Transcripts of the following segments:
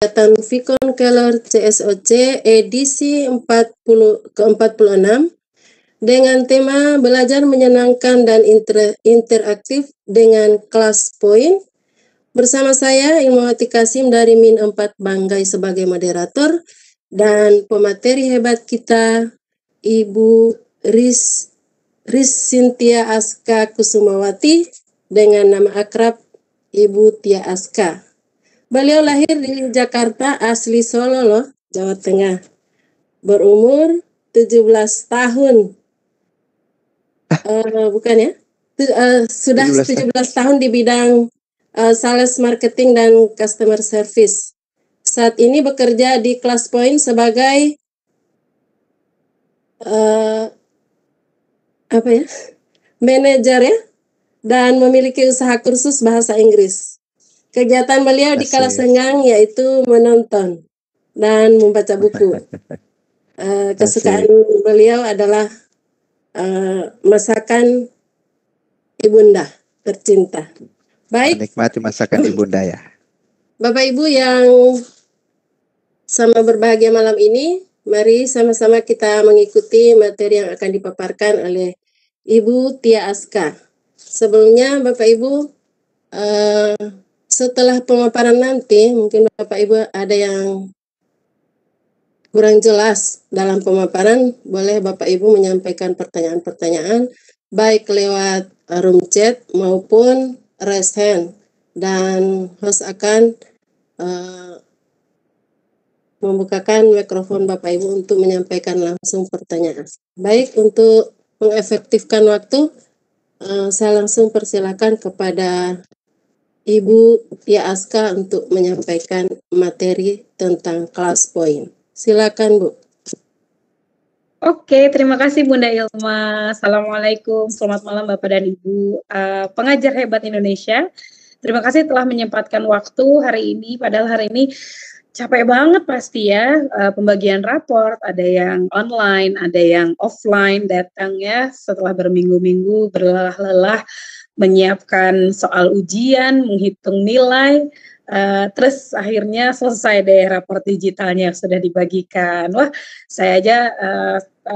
kegiatan Vicon Keller CSOC edisi 46 dengan tema belajar menyenangkan dan interaktif dengan kelas poin. Bersama saya Ilmuwati Kasim dari Min 4 Banggai sebagai moderator dan pemateri hebat kita Ibu Riz Cynthia Aska Kusumawati dengan nama akrab Ibu Tia Aska. Beliau lahir di Jakarta, asli Solo loh, Jawa Tengah. Berumur 17 tahun. Bukan ya? Sudah 17 tahun di bidang sales marketing dan customer service. Saat ini bekerja di Kelas Point sebagai manajer ya, dan memiliki usaha kursus bahasa Inggris. Kegiatan beliau di kala senggang yaitu menonton dan membaca buku. Kesukaan beliau adalah masakan ibunda tercinta. Baik. Menikmati masakan ibunda ya. Bapak Ibu yang sama berbahagia malam ini, mari sama-sama kita mengikuti materi yang akan dipaparkan oleh Ibu Tia Aska. Sebelumnya Bapak Ibu, setelah pemaparan nanti, mungkin Bapak Ibu ada yang kurang jelas dalam pemaparan, boleh Bapak Ibu menyampaikan pertanyaan-pertanyaan, baik lewat room chat maupun raise hand. Dan host akan membukakan mikrofon Bapak Ibu untuk menyampaikan langsung pertanyaan. Baik, untuk mengefektifkan waktu, saya langsung persilakan kepada Ibu Tia Aska untuk menyampaikan materi tentang kelas poin. Silakan Bu. Oke, terima kasih Bunda Ilma. Assalamualaikum, selamat malam Bapak dan Ibu pengajar hebat Indonesia. Terima kasih telah menyempatkan waktu hari ini, padahal hari ini capek banget pasti ya, pembagian raport, ada yang online, ada yang offline datang ya, setelah berminggu-minggu berlelah-lelah menyiapkan soal ujian, menghitung nilai, terus akhirnya selesai deh raport digitalnya yang sudah dibagikan. Wah, saya aja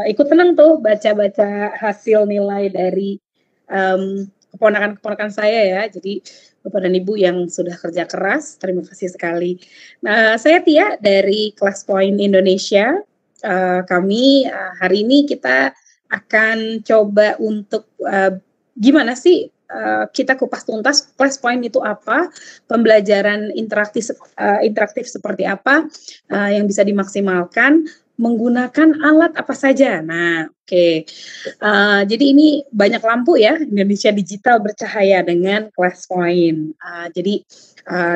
ikut senang tuh baca-baca hasil nilai dari keponakan-keponakan saya ya. Jadi Bapak dan Ibu yang sudah kerja keras, terima kasih sekali. Nah, saya Tia dari Kelas Point Indonesia. Kami hari ini kita akan coba untuk gimana sih kita kupas tuntas Kelas Point itu apa, pembelajaran interaktif seperti apa yang bisa dimaksimalkan, menggunakan alat apa saja. Nah, oke. Jadi ini banyak lampu ya, Indonesia Digital Bercahaya dengan Kelas Point. Jadi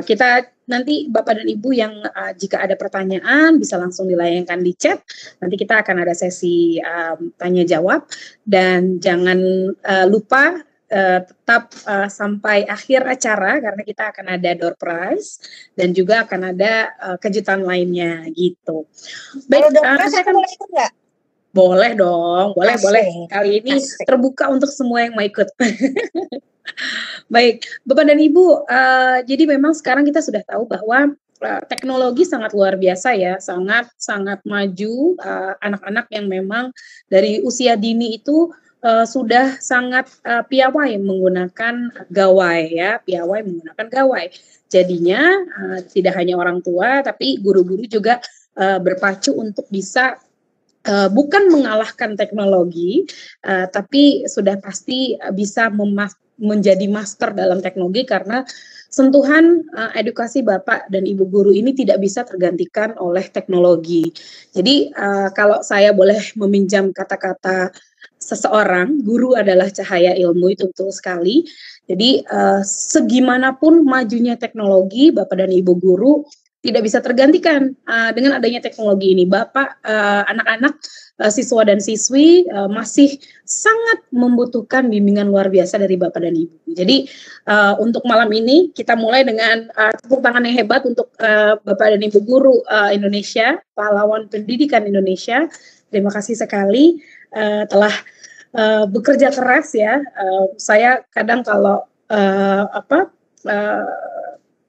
kita nanti Bapak dan Ibu yang jika ada pertanyaan bisa langsung dilayangkan di chat. Nanti kita akan ada sesi tanya jawab dan jangan lupa tetap sampai akhir acara karena kita akan ada door prize dan juga akan ada kejutan lainnya gitu. Baik, saya akan boleh ikut nggak? Boleh dong, boleh. Kali ini Asik. terbuka untuk semua yang mau ikut. Baik, Bapak dan Ibu, jadi memang sekarang kita sudah tahu bahwa teknologi sangat luar biasa ya, sangat maju. Anak-anak yang memang dari usia dini itu sudah sangat piawai menggunakan gawai ya, Jadinya tidak hanya orang tua, tapi guru-guru juga berpacu untuk bisa bukan mengalahkan teknologi, tapi sudah pasti bisa menjadi master dalam teknologi karena sentuhan edukasi Bapak dan Ibu guru ini tidak bisa tergantikan oleh teknologi. Jadi kalau saya boleh meminjam kata-kata seseorang, guru adalah cahaya ilmu, itu betul sekali. Jadi segimanapun majunya teknologi, Bapak dan Ibu guru tidak bisa tergantikan dengan adanya teknologi ini. Bapak, anak-anak, siswa dan siswi masih sangat membutuhkan bimbingan luar biasa dari Bapak dan Ibu. Jadi untuk malam ini kita mulai dengan tepuk tangan yang hebat untuk Bapak dan Ibu guru Indonesia, pahlawan pendidikan Indonesia. Terima kasih sekali telah bekerja keras ya. Saya kadang kalau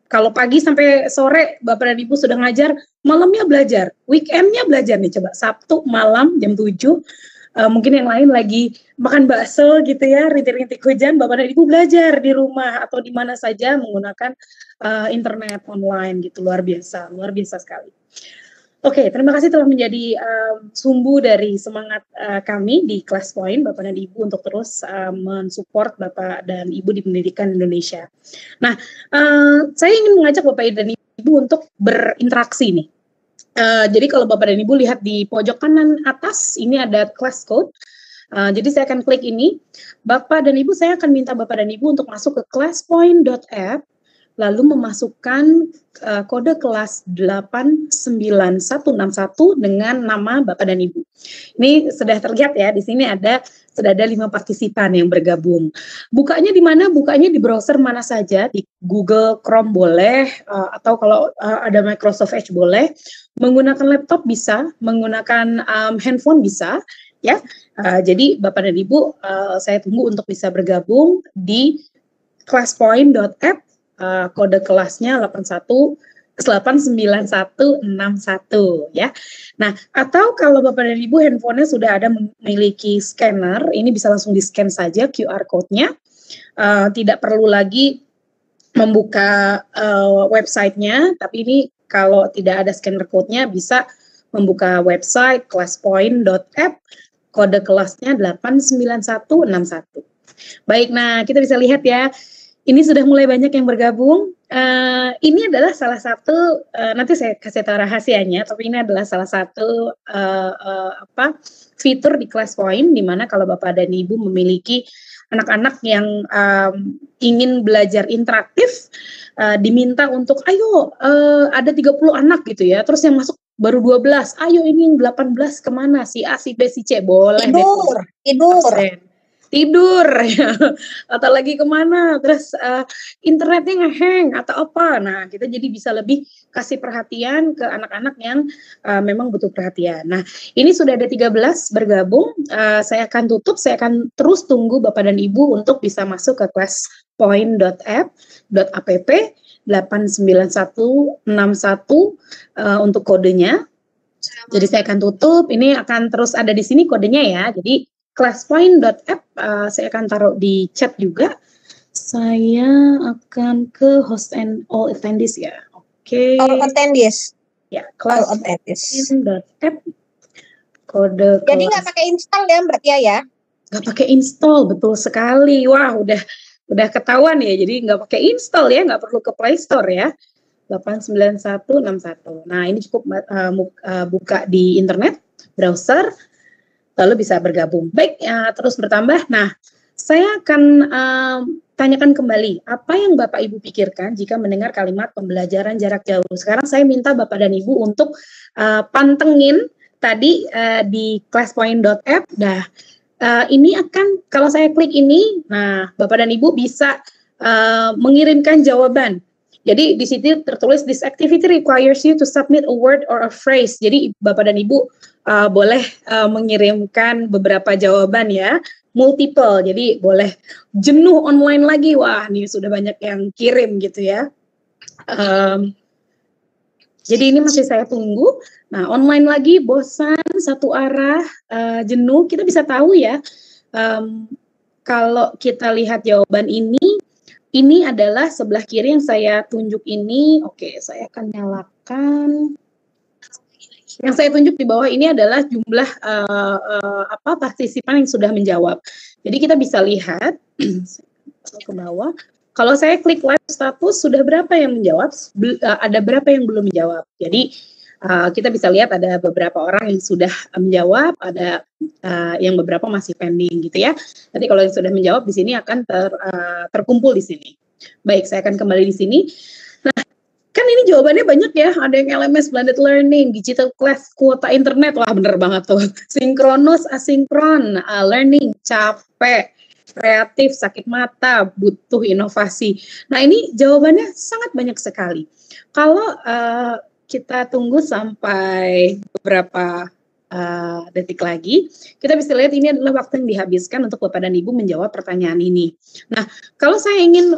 Kalau pagi sampai sore Bapak dan Ibu sudah ngajar, malamnya belajar, weekendnya belajar nih, coba Sabtu malam jam 7, mungkin yang lain lagi makan bakso gitu ya, rintik-rintik hujan, Bapak dan Ibu belajar di rumah atau di mana saja menggunakan internet online gitu, luar biasa sekali. Oke, terima kasih telah menjadi sumbu dari semangat kami di Kelas Point, Bapak dan Ibu, untuk terus mensupport Bapak dan Ibu di pendidikan Indonesia. Nah, saya ingin mengajak Bapak dan Ibu untuk berinteraksi nih. Jadi kalau Bapak dan Ibu lihat di pojok kanan atas, ini ada class code. Jadi saya akan klik ini. Bapak dan Ibu, saya akan minta Bapak dan Ibu untuk masuk ke classpoint.app, lalu memasukkan kode kelas 89161 dengan nama Bapak dan Ibu. Ini sudah terlihat ya, di sini sudah ada 5 partisipan yang bergabung. Bukanya di mana? Bukanya di browser mana saja, di Google Chrome boleh, atau kalau ada Microsoft Edge boleh, menggunakan laptop bisa, menggunakan handphone bisa, ya. Jadi Bapak dan Ibu, saya tunggu untuk bisa bergabung di classpoint.app. Kode kelasnya 89161 ya. Nah, atau kalau Bapak dan Ibu handphonenya sudah ada memiliki scanner, ini bisa langsung di-scan saja QR code-nya. Tidak perlu lagi membuka websitenya, tapi ini kalau tidak ada scanner code-nya bisa membuka website classpoint.app, kode kelasnya 89161. Baik, nah kita bisa lihat ya. Ini sudah mulai banyak yang bergabung. Ini adalah salah satu, nanti saya kasih tahu rahasianya, tapi ini adalah salah satu fitur di ClassPoint, di mana kalau Bapak dan Ibu memiliki anak-anak yang ingin belajar interaktif, diminta untuk, ayo ada 30 anak gitu ya, terus yang masuk baru 12, ayo ini yang 18 kemana, si A, si B, si C, boleh tidur ya, atau lagi kemana, terus internetnya ngeheng atau apa. Nah, kita jadi bisa lebih kasih perhatian ke anak-anak yang memang butuh perhatian. Nah, ini sudah ada 13 bergabung. Saya akan tutup, saya akan terus tunggu Bapak dan Ibu untuk bisa masuk ke classpoint.app 89161 untuk kodenya. Jadi saya akan tutup, ini akan terus ada di sini kodenya ya. Jadi classpoint.app, saya akan taruh di chat juga. Saya akan ke host and all attendees ya. Oke. All attendees. Ya, classpoint.app. Kode. Jadi nggak pakai install ya Mbak Tia ya? Nggak pakai install, betul sekali. Wah, udah ketahuan ya. Jadi nggak pakai install ya, nggak perlu ke Play Store ya. 89161. Nah, ini cukup buka di internet, browser, lalu bisa bergabung. Baik, terus bertambah. Nah, saya akan tanyakan kembali, apa yang Bapak Ibu pikirkan jika mendengar kalimat pembelajaran jarak jauh? Sekarang saya minta Bapak dan Ibu untuk pantengin tadi di classpoint.app. Nah, ini akan, kalau saya klik ini, nah Bapak dan Ibu bisa mengirimkan jawaban. Jadi di situ tertulis, this activity requires you to submit a word or a phrase. Jadi Bapak dan Ibu boleh mengirimkan beberapa jawaban ya, multiple. Jadi boleh jenuh online lagi, wah ini sudah banyak yang kirim gitu ya. Jadi ini masih saya tunggu. Nah, online lagi, bosan, satu arah, jenuh, kita bisa tahu ya. Kalau kita lihat jawaban ini adalah sebelah kiri yang saya tunjuk ini. Oke, saya akan nyalakan. Yang saya tunjuk di bawah ini adalah jumlah partisipan yang sudah menjawab. Jadi kita bisa lihat ke bawah. Kalau saya klik live status, sudah berapa yang menjawab? Ada berapa yang belum menjawab? Jadi kita bisa lihat ada beberapa orang yang sudah menjawab, ada yang beberapa masih pending gitu ya. Nanti kalau yang sudah menjawab di sini akan terkumpul di sini. Baik, saya akan kembali di sini. Nah, kan ini jawabannya banyak ya. Ada yang LMS, blended learning, digital class, kuota internet. Wah, bener banget tuh. Sinkronus, asinkron, learning, capek, kreatif, sakit mata, butuh inovasi. Nah, ini jawabannya sangat banyak sekali. Kalau kita tunggu sampai beberapa detik lagi. Kita bisa lihat ini adalah waktu yang dihabiskan untuk Bapak dan Ibu menjawab pertanyaan ini. Nah, kalau saya ingin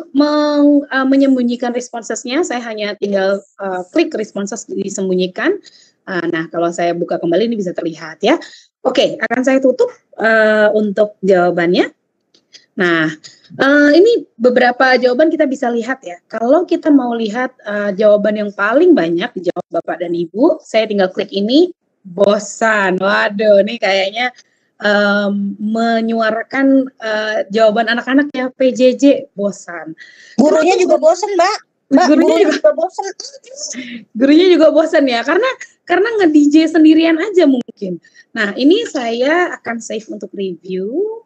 menyembunyikan responsesnya, saya hanya tinggal klik responses disembunyikan. Nah, kalau saya buka kembali ini bisa terlihat ya. Oke, akan saya tutup untuk jawabannya. Nah, ini beberapa jawaban kita bisa lihat ya. Kalau kita mau lihat jawaban yang paling banyak dijawab Bapak dan Ibu, saya tinggal klik ini, bosan. Waduh, ini kayaknya menyuarakan jawaban anak-anak ya, PJJ, bosan. Gurunya juga bosan, Mbak. Gurunya juga bosan. Gurunya juga bosan ya, karena nge-DJ sendirian aja mungkin. Nah, ini saya akan save untuk review.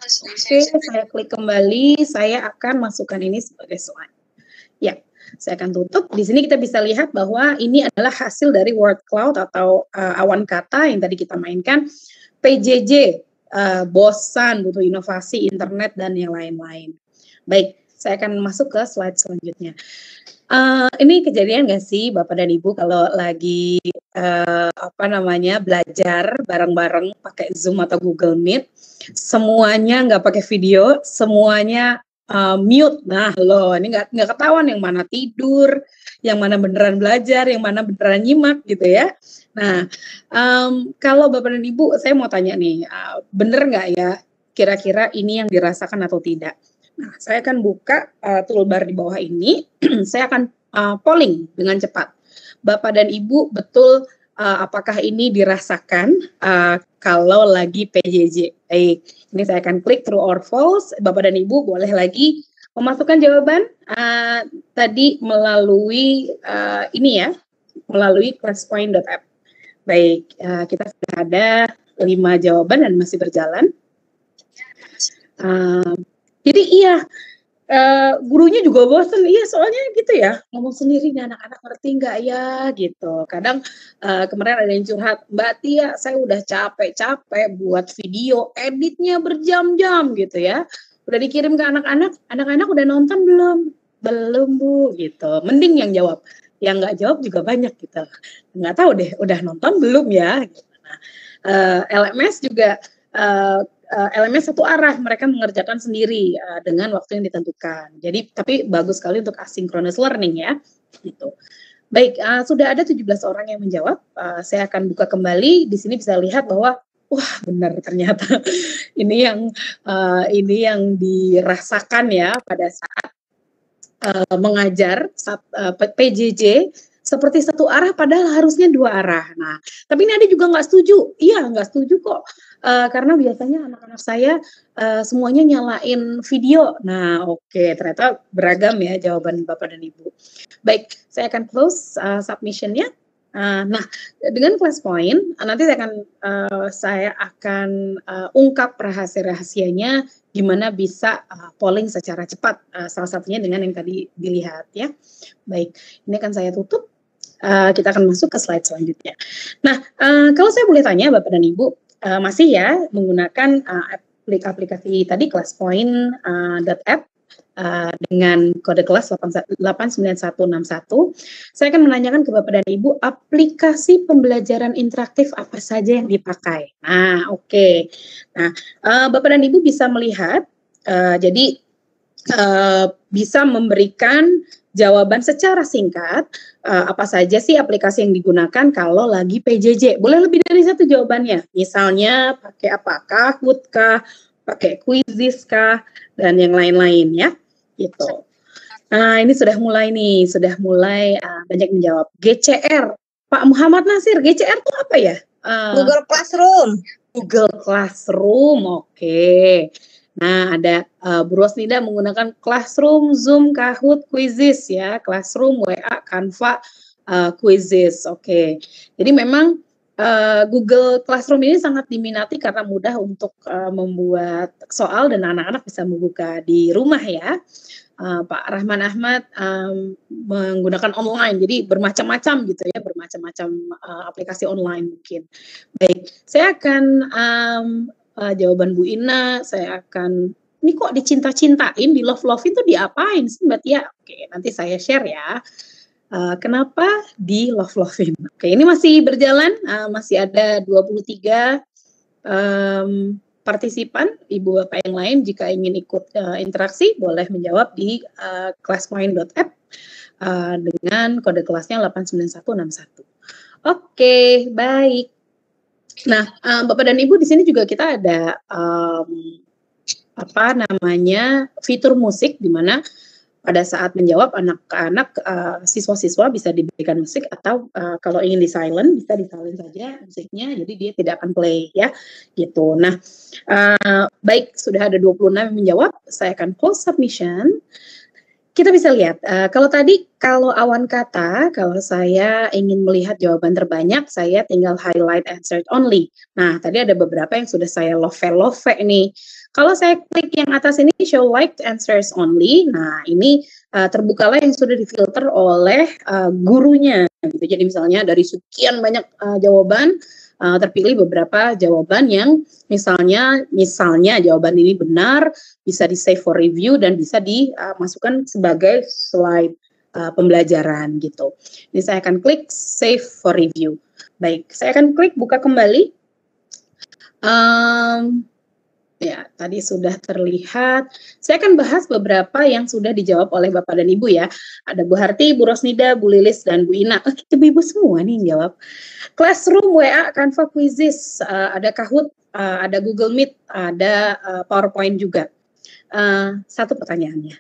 Oke, saya klik kembali, saya akan masukkan ini sebagai slide. Ya, saya akan tutup. Di sini kita bisa lihat bahwa ini adalah hasil dari word cloud atau awan kata yang tadi kita mainkan. PJJ, bosan, butuh inovasi, internet, dan yang lain-lain. Baik, saya akan masuk ke slide selanjutnya. Ini kejadian nggak sih Bapak dan Ibu kalau lagi belajar bareng-bareng pakai Zoom atau Google Meet, semuanya nggak pakai video, semuanya mute. Nah loh, ini nggak ketahuan yang mana tidur, yang mana beneran belajar, yang mana beneran nyimak gitu ya. Nah, kalau Bapak dan Ibu, saya mau tanya nih, bener nggak ya kira-kira ini yang dirasakan atau tidak? Nah, saya akan buka toolbar di bawah ini. Saya akan polling dengan cepat. Bapak dan Ibu, betul apakah ini dirasakan kalau lagi PJJ? Baik, ini saya akan klik true or false. Bapak dan Ibu boleh lagi memasukkan jawaban tadi melalui ini ya, melalui classpoint.app. Baik, kita sudah ada 5 jawaban dan masih berjalan. Jadi iya, gurunya juga bosen. Iya, soalnya gitu ya, ngomong sendiri nih anak-anak ngerti nggak ya gitu. Kadang kemarin ada yang curhat, Mbak Tia, saya udah capek-capek buat video, editnya berjam-jam gitu ya. Udah dikirim ke anak-anak, anak-anak udah nonton belum? Belum Bu, gitu. Mending yang jawab. Yang nggak jawab juga banyak gitu. Nggak tahu deh, udah nonton belum ya? Gitu. Nah, LMS juga LMS satu arah, mereka mengerjakan sendiri dengan waktu yang ditentukan. Jadi, tapi bagus sekali untuk asynchronous learning ya. Gitu. Baik, sudah ada 17 orang yang menjawab. Saya akan buka kembali. Di sini bisa lihat bahwa wah benar ternyata ini yang dirasakan ya pada saat mengajar PJJ seperti satu arah padahal harusnya 2 arah. Nah, tapi ini ada juga nggak setuju. Iya, nggak setuju kok. Karena biasanya anak-anak saya semuanya nyalain video. Nah, oke, ternyata beragam ya jawaban Bapak dan Ibu. Baik, saya akan close submission-nya. Nah, dengan ClassPoint, nanti saya akan ungkap rahasia-rahasianya gimana bisa polling secara cepat, salah satunya dengan yang tadi dilihat ya. Baik, ini akan saya tutup. Kita akan masuk ke slide selanjutnya. Nah, kalau saya boleh tanya Bapak dan Ibu, masih ya menggunakan aplikasi tadi classpoint.app dengan kode kelas 89161. Saya akan menanyakan ke Bapak dan Ibu, aplikasi pembelajaran interaktif apa saja yang dipakai? Nah, oke. Nah, Bapak dan Ibu bisa melihat, jadi bisa memberikan jawaban secara singkat, apa saja sih aplikasi yang digunakan kalau lagi PJJ. Boleh lebih dari satu jawabannya. Misalnya pakai apa? Kahoot kah? Pakai Quizizz kah? Dan yang lain-lain ya. Gitu. Nah, ini sudah mulai banyak menjawab. GCR. Pak Muhammad Nasir, GCR itu apa ya? Google Classroom. Google Classroom, oke. Nah, ada Bu Rosnida menggunakan Classroom, Zoom, Kahoot, Quizizz ya. Classroom, WA, Canva, Quizizz, oke. Jadi memang Google Classroom ini sangat diminati karena mudah untuk membuat soal dan anak-anak bisa membuka di rumah ya. Pak Rahman Ahmad menggunakan online, jadi bermacam-macam gitu ya, bermacam-macam aplikasi online mungkin. Baik, saya akan jawaban Bu Ina, saya akan, ini kok dicinta-cintain, di love-love itu diapain sih Mbak Tia? Oke, nanti saya share ya. Kenapa di love-lovein? Oke, ini masih berjalan, masih ada 23 partisipan, Ibu Bapak yang lain jika ingin ikut interaksi boleh menjawab di classpoint.app dengan kode kelasnya 89161. Oke, baik. Nah, Bapak dan Ibu di sini juga kita ada fitur musik di mana pada saat menjawab anak-anak siswa-siswa bisa diberikan musik atau kalau ingin di silent bisa di silent saja musiknya, jadi dia tidak akan play ya gitu. Nah, baik, sudah ada 26 yang menjawab, saya akan close submission. Kita bisa lihat, kalau awan kata, kalau saya ingin melihat jawaban terbanyak, saya tinggal highlight answered only. Nah, tadi ada beberapa yang sudah saya love nih. Kalau saya klik yang atas ini, show liked answers only, nah ini terbukalah yang sudah difilter oleh gurunya. Gitu. Jadi misalnya dari sekian banyak jawaban, terpilih beberapa jawaban yang misalnya jawaban ini benar, bisa di save for review dan bisa dimasukkan sebagai slide pembelajaran gitu. Ini saya akan klik save for review. Baik, saya akan klik buka kembali. Ya, tadi sudah terlihat. Saya akan bahas beberapa yang sudah dijawab oleh Bapak dan Ibu ya. Ada Bu Harti, Bu Rosnida, Bu Lilis, dan Bu Ina. Ibu-ibu semua nih yang jawab. Classroom, WA, Canva, Quizzes, ada Kahoot, ada Google Meet, ada PowerPoint juga. Satu pertanyaannya,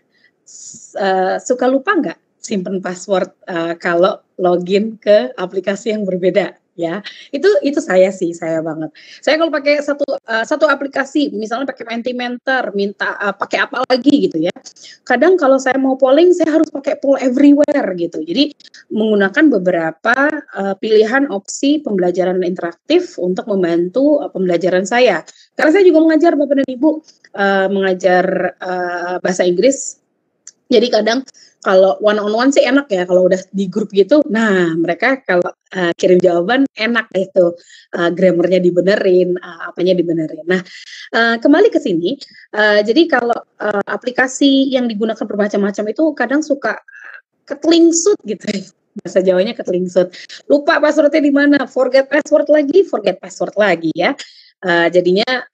suka lupa nggak simpen password kalau login ke aplikasi yang berbeda? Ya, itu saya banget. Saya kalau pakai satu aplikasi, misalnya pakai Mentimeter, minta pakai apa lagi gitu ya. Kadang kalau saya mau polling, saya harus pakai poll everywhere gitu. Jadi menggunakan beberapa pilihan opsi pembelajaran interaktif untuk membantu pembelajaran saya. Karena saya juga mengajar Bapak dan Ibu, mengajar bahasa Inggris. Jadi kadang kalau one on one sih enak ya, kalau udah di grup gitu, nah mereka kalau kirim jawaban enak itu, grammarnya dibenerin, apanya dibenerin. Nah, kembali ke sini, jadi kalau aplikasi yang digunakan bermacam-macam itu kadang suka ketelingsut gitu ya. Bahasa Jawanya ketelingsut. Lupa passwordnya di mana, forget password lagi ya. Jadinya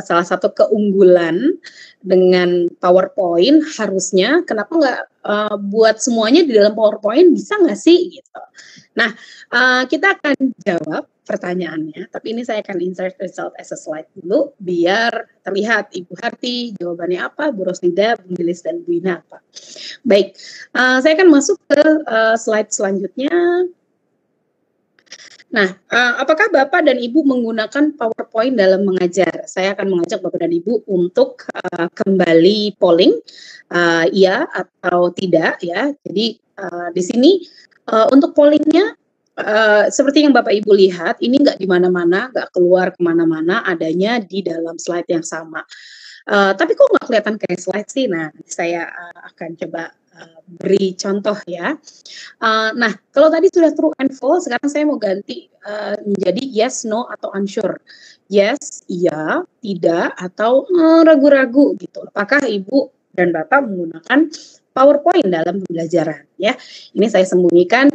salah satu keunggulan dengan PowerPoint harusnya kenapa nggak buat semuanya di dalam PowerPoint, bisa nggak sih gitu. Nah, kita akan jawab pertanyaannya, tapi ini saya akan insert result as a slide dulu biar terlihat Ibu Harti jawabannya apa, Bu Rosnida, Bu Lilis, dan Bu Ina apa. Baik, saya akan masuk ke slide selanjutnya. Nah, apakah Bapak dan Ibu menggunakan PowerPoint dalam mengajar? Saya akan mengajak Bapak dan Ibu untuk kembali polling, iya atau tidak ya. Jadi di sini untuk pollingnya seperti yang Bapak Ibu lihat, ini nggak di mana-mana, nggak keluar kemana-mana, adanya di dalam slide yang sama. Tapi kok nggak kelihatan kayak slide sih? Nah, saya akan coba beri contoh ya. Nah, kalau tadi sudah true and false, sekarang saya mau ganti menjadi yes, no, atau unsure. Yes, iya, tidak, atau ragu-ragu gitu. Apakah Ibu dan Bapak menggunakan PowerPoint dalam pembelajaran ya? Ini saya sembunyikan.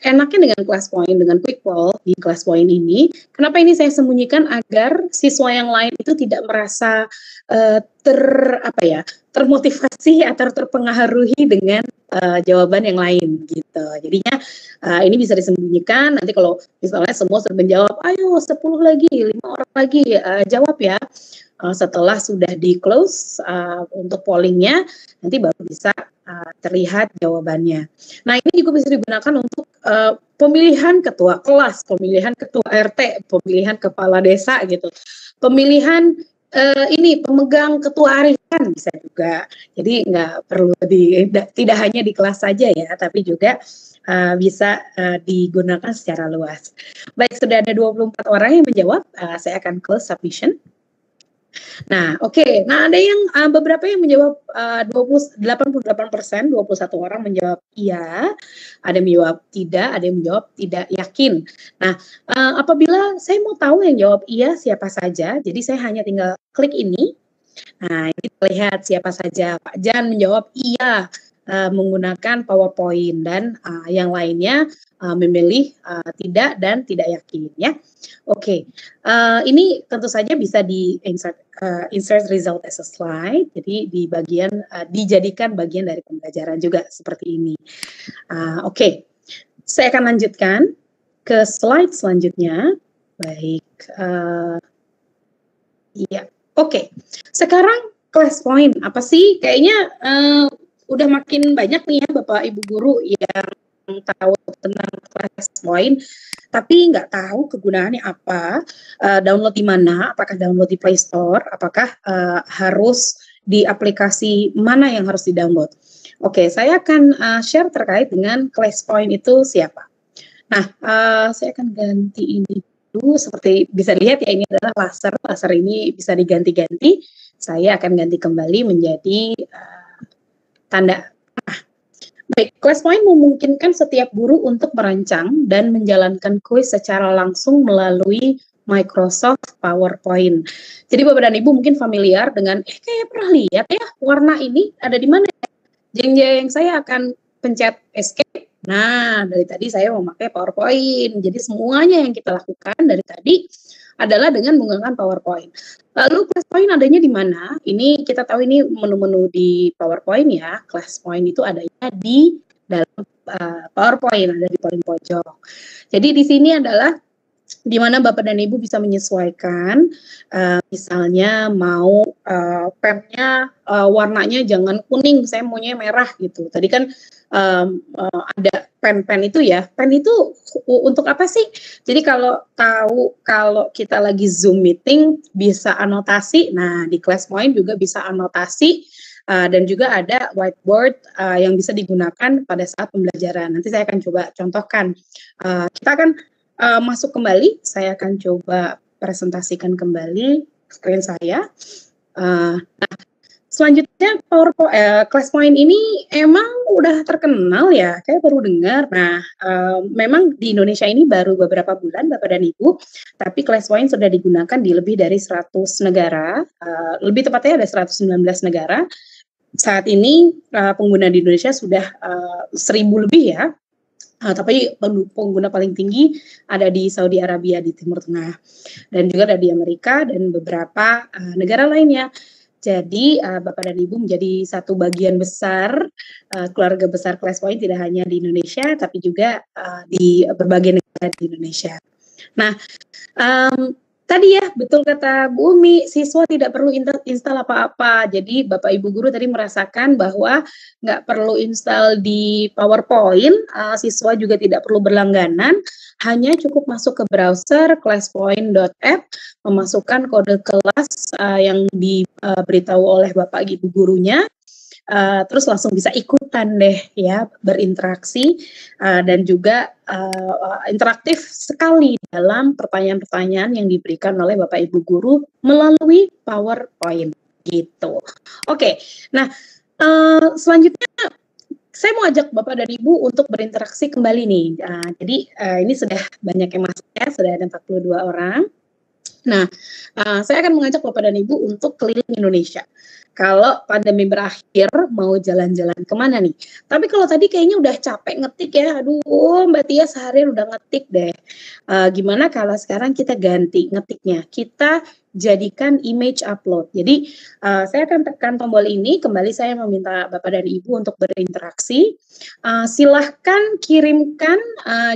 Enaknya dengan ClassPoint, dengan Quick Poll di ClassPoint ini, kenapa ini saya sembunyikan agar siswa yang lain itu tidak merasa termotivasi atau terpengaruhi dengan jawaban yang lain gitu. Jadinya ini bisa disembunyikan. Nanti kalau misalnya semua sudah menjawab, ayo 10 lagi, 5 orang lagi jawab ya. Setelah sudah di close untuk pollingnya, nanti baru bisa terlihat jawabannya. Nah, ini juga bisa digunakan untuk pemilihan ketua kelas, pemilihan ketua RT, pemilihan kepala desa gitu, pemilihan pemegang ketua arisan bisa juga. Jadi nggak perlu tidak hanya di kelas saja ya, tapi juga bisa digunakan secara luas. Baik, sudah ada 24 orang yang menjawab, saya akan close submission. Nah, oke. Nah, ada yang beberapa yang menjawab 88%, 21 orang menjawab iya, ada yang menjawab tidak, ada yang menjawab tidak yakin. Nah, apabila saya mau tahu yang jawab iya siapa saja, jadi saya hanya tinggal klik ini. Nah, ini terlihat siapa saja. Pak Jan menjawab iya, menggunakan PowerPoint dan yang lainnya memilih tidak dan tidak yakin ya. Oke, ini tentu saja bisa di insert result as a slide. Jadi di bagian dijadikan bagian dari pembelajaran juga seperti ini. Oke, saya akan lanjutkan ke slide selanjutnya. Baik, iya. Oke, sekarang class point apa sih? Kayaknya udah makin banyak nih ya Bapak Ibu guru yang tahu tentang class point, tapi nggak tahu kegunaannya apa, download di mana, apakah download di Play Store, apakah harus di aplikasi mana yang harus di-download. Oke, saya akan share terkait dengan class point itu siapa. Nah, saya akan ganti ini dulu, seperti bisa dilihat ya ini adalah laser ini bisa diganti-ganti. Saya akan ganti kembali menjadi tanda. Baik, class point memungkinkan setiap guru untuk merancang dan menjalankan kuis secara langsung melalui Microsoft PowerPoint. Jadi Bapak dan Ibu mungkin familiar dengan, kayak pernah lihat ya warna ini ada di mana? Jeng-jeng, saya akan pencet escape. Nah, dari tadi saya memakai PowerPoint. Jadi semuanya yang kita lakukan dari tadi adalah dengan menggunakan PowerPoint. Lalu class point adanya di mana? Ini kita tahu ini menu-menu di PowerPoint ya. Class point itu adanya di dalam PowerPoint, ada di paling pojok. Jadi di sini adalah di mana Bapak dan Ibu bisa menyesuaikan, misalnya mau pennya warnanya jangan kuning, saya maunya merah gitu. Tadi kan ada pen itu ya, pen itu untuk apa sih? Jadi kalau kita lagi Zoom meeting bisa anotasi, nah di class point juga bisa anotasi. Dan juga ada whiteboard yang bisa digunakan pada saat pembelajaran. Nanti saya akan coba contohkan. Kita akan masuk kembali, saya akan coba presentasikan kembali screen saya. Nah, selanjutnya class point ini emang udah terkenal ya, kayak baru dengar. Nah, memang di Indonesia ini baru beberapa bulan Bapak dan Ibu, tapi class point sudah digunakan di lebih dari 100 negara, lebih tepatnya ada 119 negara. Saat ini pengguna di Indonesia sudah 1.000 lebih ya. Tapi pengguna paling tinggi ada di Saudi Arabia di Timur Tengah dan juga ada di Amerika dan beberapa negara lainnya. Jadi Bapak dan Ibu menjadi satu bagian besar keluarga besar class point tidak hanya di Indonesia tapi juga di berbagai negara di Indonesia. Nah, tadi ya, betul kata Bu Umi, siswa tidak perlu install apa-apa. Jadi Bapak Ibu guru tadi merasakan bahwa nggak perlu install di PowerPoint, siswa juga tidak perlu berlangganan, hanya cukup masuk ke browser classpoint.app, memasukkan kode kelas yang diberitahu oleh Bapak Ibu gurunya, terus langsung bisa ikutan deh ya, berinteraksi dan juga interaktif sekali dalam pertanyaan-pertanyaan yang diberikan oleh Bapak Ibu guru melalui PowerPoint gitu. Oke, nah selanjutnya saya mau ajak Bapak dan Ibu untuk berinteraksi kembali nih. Jadi ini sudah banyak yang masuk ya, sudah ada 42 orang. Nah, saya akan mengajak Bapak dan Ibu untuk keliling Indonesia. Kalau pandemi berakhir, mau jalan-jalan kemana nih? Tapi kalau tadi kayaknya udah capek ngetik ya, aduh Mbak Tia seharian udah ngetik deh. Gimana kalau sekarang kita ganti ngetiknya? Kita jadikan image upload. Jadi saya akan tekan tombol ini, kembali saya meminta Bapak dan Ibu untuk berinteraksi. Silahkan kirimkan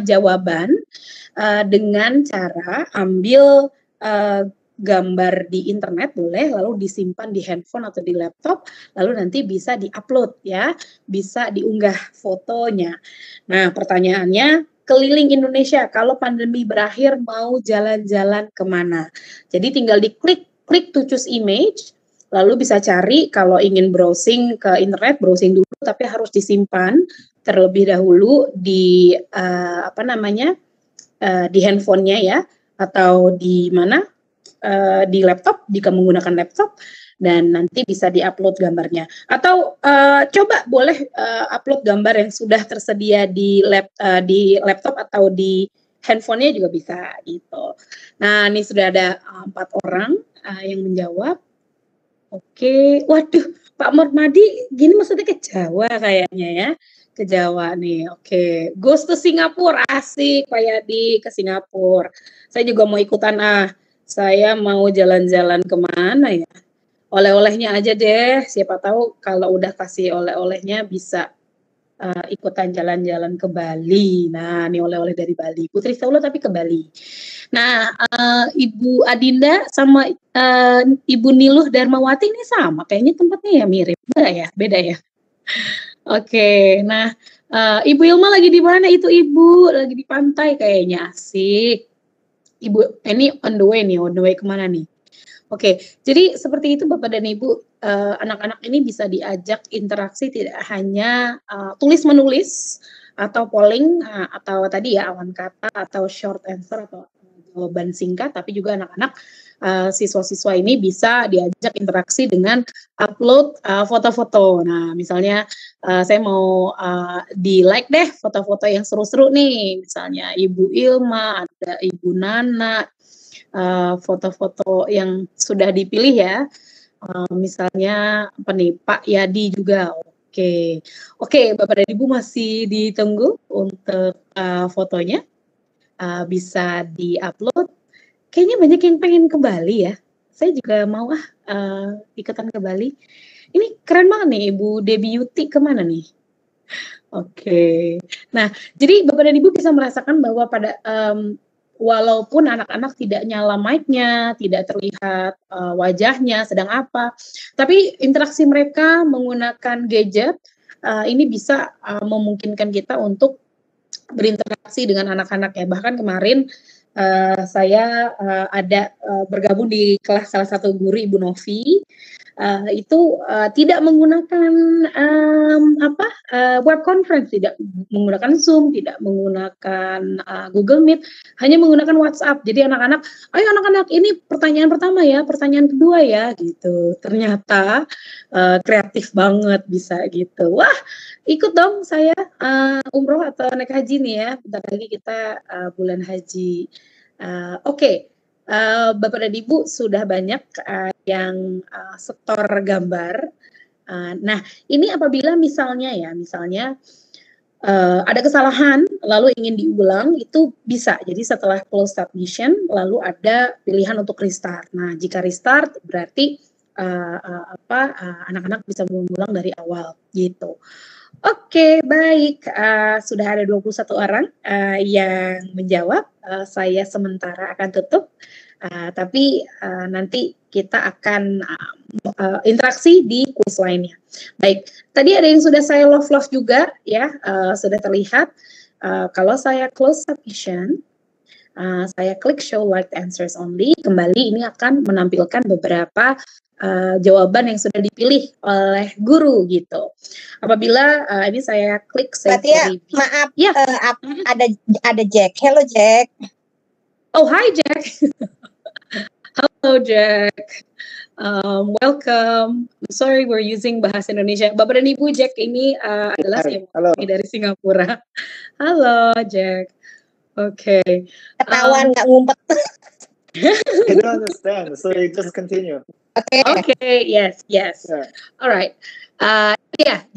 jawaban dengan cara ambil gambar di internet boleh, lalu disimpan di handphone atau di laptop, lalu nanti bisa di-upload ya, bisa diunggah fotonya. Nah, pertanyaannya, keliling Indonesia, kalau pandemi berakhir mau jalan-jalan kemana? Jadi tinggal diklik to choose image, lalu bisa cari kalau ingin browsing ke internet, browsing dulu, tapi harus disimpan terlebih dahulu di di handphonenya ya, atau di mana? Di laptop jika menggunakan laptop, dan nanti bisa diupload gambarnya atau coba boleh upload gambar yang sudah tersedia di laptop atau di handphonenya juga bisa gitu. Nah, ini sudah ada 4 orang yang menjawab. Oke, waduh, Pak Mormadi gini maksudnya ke Jawa kayaknya ya, ke Jawa nih. Oke, goes to Singapura, asik Pak Yadi ke Singapura. Saya juga mau ikutan saya mau jalan-jalan kemana ya? Oleh-olehnya aja deh. Siapa tahu kalau udah kasih oleh-olehnya bisa ikutan jalan-jalan ke Bali. Nah, ini oleh-oleh dari Bali. Putri Saulo tapi ke Bali. Nah, Ibu Adinda sama Ibu Niluh Darmawati ini sama, kayaknya tempatnya ya mirip, enggak ya? Beda ya? Oke, nah Ibu Ilma lagi di mana itu Ibu? Lagi di pantai kayaknya, asik. Ibu, ini on the way nih, on the way kemana nih? Oke, jadi seperti itu Bapak dan Ibu, anak-anak ini bisa diajak interaksi tidak hanya tulis-menulis atau polling atau tadi ya awan kata atau short answer atau jawaban singkat, tapi juga anak-anak siswa-siswa ini bisa diajak interaksi dengan upload foto-foto. Nah, misalnya saya mau di like deh foto-foto yang seru-seru nih, misalnya Ibu Ilma, ada Ibu Nana, foto-foto yang sudah dipilih ya, misalnya apa nih, Pak Yadi juga. Oke, Bapak dan Ibu masih ditunggu untuk fotonya, bisa di-upload. Kayaknya banyak yang pengen ke Bali ya. Saya juga mau ikutan ke Bali. Ini keren banget nih, Ibu Debbie Yuti kemana nih? Oke. Nah, jadi Bapak dan Ibu bisa merasakan bahwa pada walaupun anak-anak tidak nyala mic-nya, tidak terlihat wajahnya sedang apa, tapi interaksi mereka menggunakan gadget ini bisa memungkinkan kita untuk berinteraksi dengan anak-anak ya. Bahkan kemarin saya ada bergabung di kelas salah satu guru Ibu Novi. Itu tidak menggunakan web conference, tidak menggunakan Zoom, tidak menggunakan Google Meet, hanya menggunakan WhatsApp. Jadi anak-anak, ayo anak-anak ini pertanyaan pertama ya, pertanyaan kedua ya, gitu. Ternyata kreatif banget bisa gitu. Wah, ikut dong saya umroh atau naik haji nih ya. Bentar lagi kita bulan haji. Oke. Bapak dan Ibu sudah banyak yang setor gambar. Nah, ini apabila misalnya ada kesalahan lalu ingin diulang itu bisa. Jadi setelah close submission lalu ada pilihan untuk restart. Nah, jika restart berarti anak-anak bisa mengulang dari awal gitu. Oke, baik. Sudah ada 21 orang yang menjawab. Saya sementara akan tutup. Tapi nanti kita akan interaksi di quiz lainnya. Baik, tadi ada yang sudah saya love juga ya, sudah terlihat. Kalau saya close submission, saya klik show like answers only, kembali ini akan menampilkan beberapa jawaban yang sudah dipilih oleh guru gitu. Apabila ini saya klik save review. Maaf, ya. Ada Jack. Hello Jack. Oh, hi Jack. Hello Jack. Welcome. I'm sorry we're using bahasa Indonesia. Bapak dan Ibu, Jack ini adalah dari Singapura. Halo Jack. Oke. Ketahuan nggak ngumpet. I don't understand, so you just continue. Okay, yes. Yeah. Alright.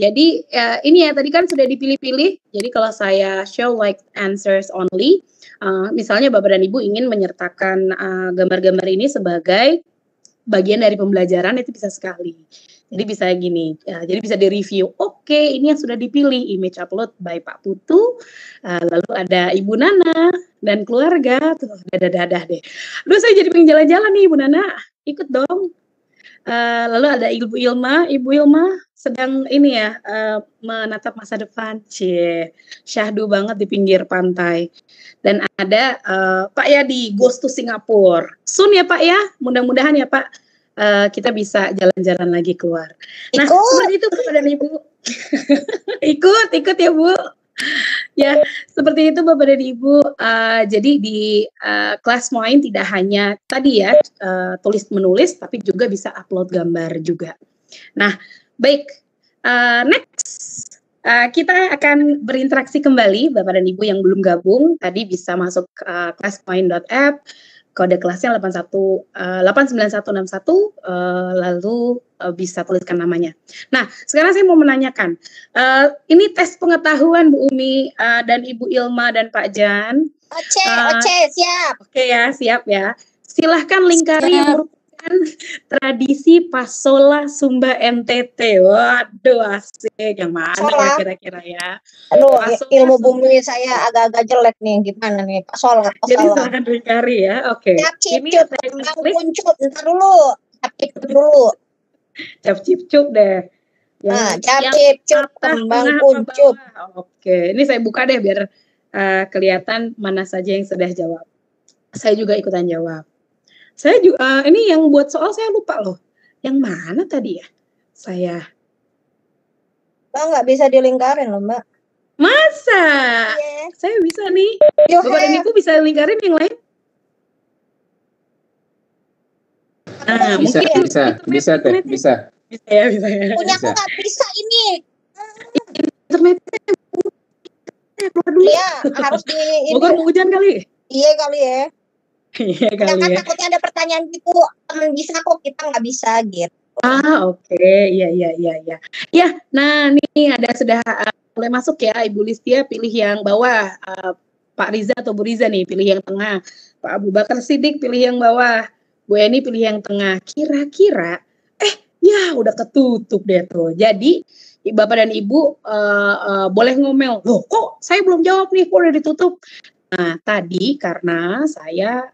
Jadi ini ya tadi kan sudah dipilih-pilih. Jadi kalau saya show like answers only, misalnya Bapak dan Ibu ingin menyertakan gambar-gambar ini sebagai bagian dari pembelajaran, itu bisa sekali. Jadi bisa gini, jadi bisa di-review. Oke, ini yang sudah dipilih, image upload by Pak Putu, lalu ada Ibu Nana dan keluarga, tuh dadah deh. Aduh, saya jadi pengen jalan-jalan nih Ibu Nana, ikut dong. Lalu ada Ibu Ilma sedang ini ya menatap masa depan, syahdu banget di pinggir pantai. Dan ada Pak Yadi goes to Singapura. Soon ya Pak ya, mudah-mudahan ya Pak kita bisa jalan-jalan lagi keluar. Nah, seperti itu Bapak dan Ibu. ikut ya Bu. Ya, seperti itu Bapak dan Ibu. Jadi di kelas Moin tidak hanya tadi ya tulis menulis, tapi juga bisa upload gambar juga. Nah, baik. Next, kita akan berinteraksi kembali Bapak dan Ibu yang belum gabung. Tadi bisa masuk ke classpoint.app, kode kelasnya 89161, lalu bisa tuliskan namanya. Nah, sekarang saya mau menanyakan, ini tes pengetahuan Bu Umi dan Ibu Ilma dan Pak Jan. Oce, siap. Oke ya, siap ya. Silahkan lingkari yang merupakan tradisi Pasola Sumba NTT. Waduh, asik. Yang mana ya kira-kira ya? Aduh, Pasola ilmu Sumba. bumi saya agak-agak jelek nih. Gimana nih, Pak Sola? Jadi silahkan lingkari ya. Oke. Cap Ini cip, saya kembang klik kuncup. Ntar dulu. Cap cip dulu. cap cip cup deh. Nah, cap Yang cip cup, atas, kembang tengah, kuncup. bawah. Oke, ini saya buka deh biar kelihatan mana saja yang sudah jawab. Saya juga ikutan jawab. Saya juga ini yang buat soal saya lupa loh. Yang mana tadi ya? Saya. Mbak nggak bisa dilingkarin loh, Mbak. Masa? Iya. Saya bisa nih. You Bapak dan have. Ibu bisa lingkarin yang lain? Nah, Bisa, mungkin bisa, bisa teh, bisa. Bisa ya, bisa ya. Punya aku Bisa. nggak bisa ini. Internetnya keluar dulu. Iya, harus di ini. Bukan mau hujan kali? Iya kali ya. Iya kali Jangan ya. takutnya ada pertanyaan gitu, temen bisa kok, kita nggak bisa gitu. Oke. Iya. Ya, nah nih ada sudah mulai masuk ya, Ibu Listia pilih yang bawah, Pak Riza atau Bu Riza nih pilih yang tengah, Pak Abu Bakar Siddiq pilih yang bawah, Bu Eni pilih yang tengah. Kira-kira, ya udah ketutup deh tuh. Jadi Bapak dan Ibu boleh ngomel, loh kok saya belum jawab nih, kok udah ditutup. Nah, tadi karena saya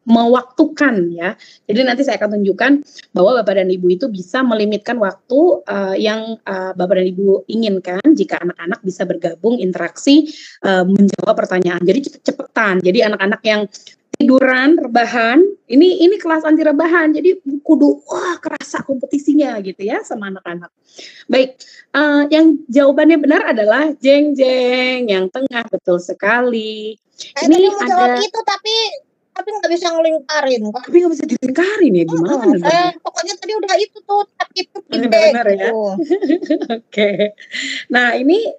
mewaktukan ya. Jadi nanti saya akan tunjukkan bahwa Bapak dan Ibu itu bisa melimitkan waktu yang Bapak dan Ibu inginkan jika anak-anak bisa bergabung interaksi menjawab pertanyaan. Jadi cepetan. Jadi anak-anak yang tiduran, rebahan, ini kelas anti rebahan, jadi kudu kerasa kompetisinya gitu ya sama anak-anak. Baik, yang jawabannya benar adalah jeng jeng, yang tengah betul sekali. Saya Ini tadi mau jawab ada, itu tapi nggak bisa ngelingkarin kan. tapi nggak bisa dilingkarin ya gimana? Saya pokoknya tadi udah itu tuh tapi itu Benar ya. Oke. Nah ini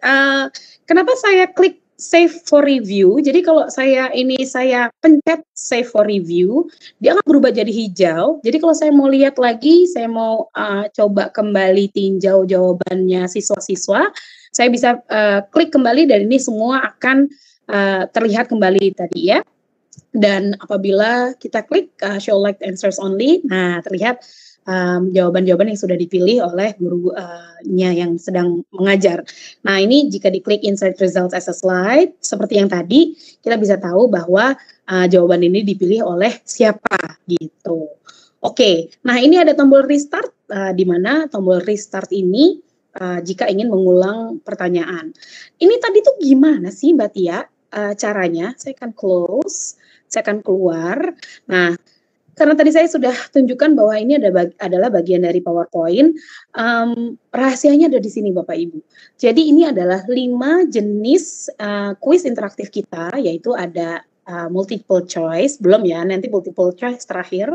kenapa saya klik save for review? Jadi kalau saya pencet save for review, dia akan berubah jadi hijau. Jadi kalau saya mau lihat lagi, saya mau coba kembali tinjau jawabannya siswa-siswa, saya bisa klik kembali dan ini semua akan terlihat kembali tadi ya. Dan apabila kita klik show like answers only, nah terlihat jawaban-jawaban yang sudah dipilih oleh gurunya yang sedang mengajar. Nah ini jika diklik insert results as a slide, seperti yang tadi, kita bisa tahu bahwa jawaban ini dipilih oleh siapa gitu. Oke, nah ini ada tombol restart, di mana tombol restart ini jika ingin mengulang pertanyaan. Ini tadi tuh gimana sih Mbak Tia caranya? Saya akan close, saya akan keluar. Nah, karena tadi saya sudah tunjukkan bahwa ini adalah bagian dari PowerPoint, rahasianya ada di sini Bapak Ibu. Jadi ini adalah 5 jenis kuis interaktif kita, yaitu ada multiple choice, belum ya, nanti multiple choice terakhir.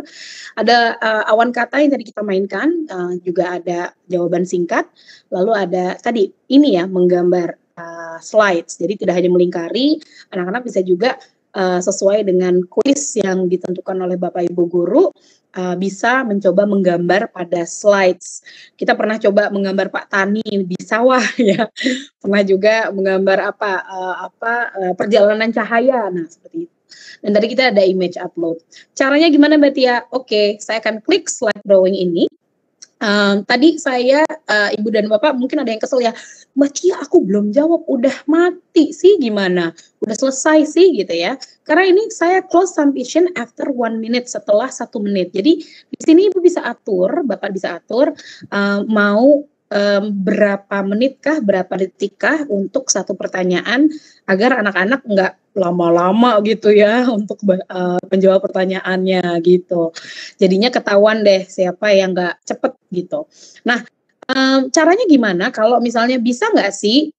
Ada awan kata yang tadi kita mainkan, juga ada jawaban singkat, lalu ada tadi ini ya, menggambar slides, jadi tidak hanya melingkari, anak-anak bisa juga sesuai dengan kuis yang ditentukan oleh Bapak Ibu guru, bisa mencoba menggambar pada slides. Kita pernah coba menggambar Pak Tani di sawah ya, pernah juga menggambar perjalanan cahaya, nah seperti itu. Dan tadi kita ada image upload. Caranya gimana Mbak Tia? Oke, saya akan klik slide drawing ini. Tadi saya, Ibu dan Bapak mungkin ada yang kesel ya, Mbak Tia aku belum jawab, udah mati sih gimana? Udah selesai sih gitu ya. Karena ini saya close submission after 1 minute, setelah 1 menit. Jadi di sini Ibu bisa atur, Bapak bisa atur mau berapa menitkah, berapa detikkah untuk satu pertanyaan agar anak-anak nggak lama-lama gitu ya untuk menjawab pertanyaannya gitu. Jadinya ketahuan deh siapa yang nggak cepet gitu. Nah, caranya gimana? Kalau misalnya bisa nggak sih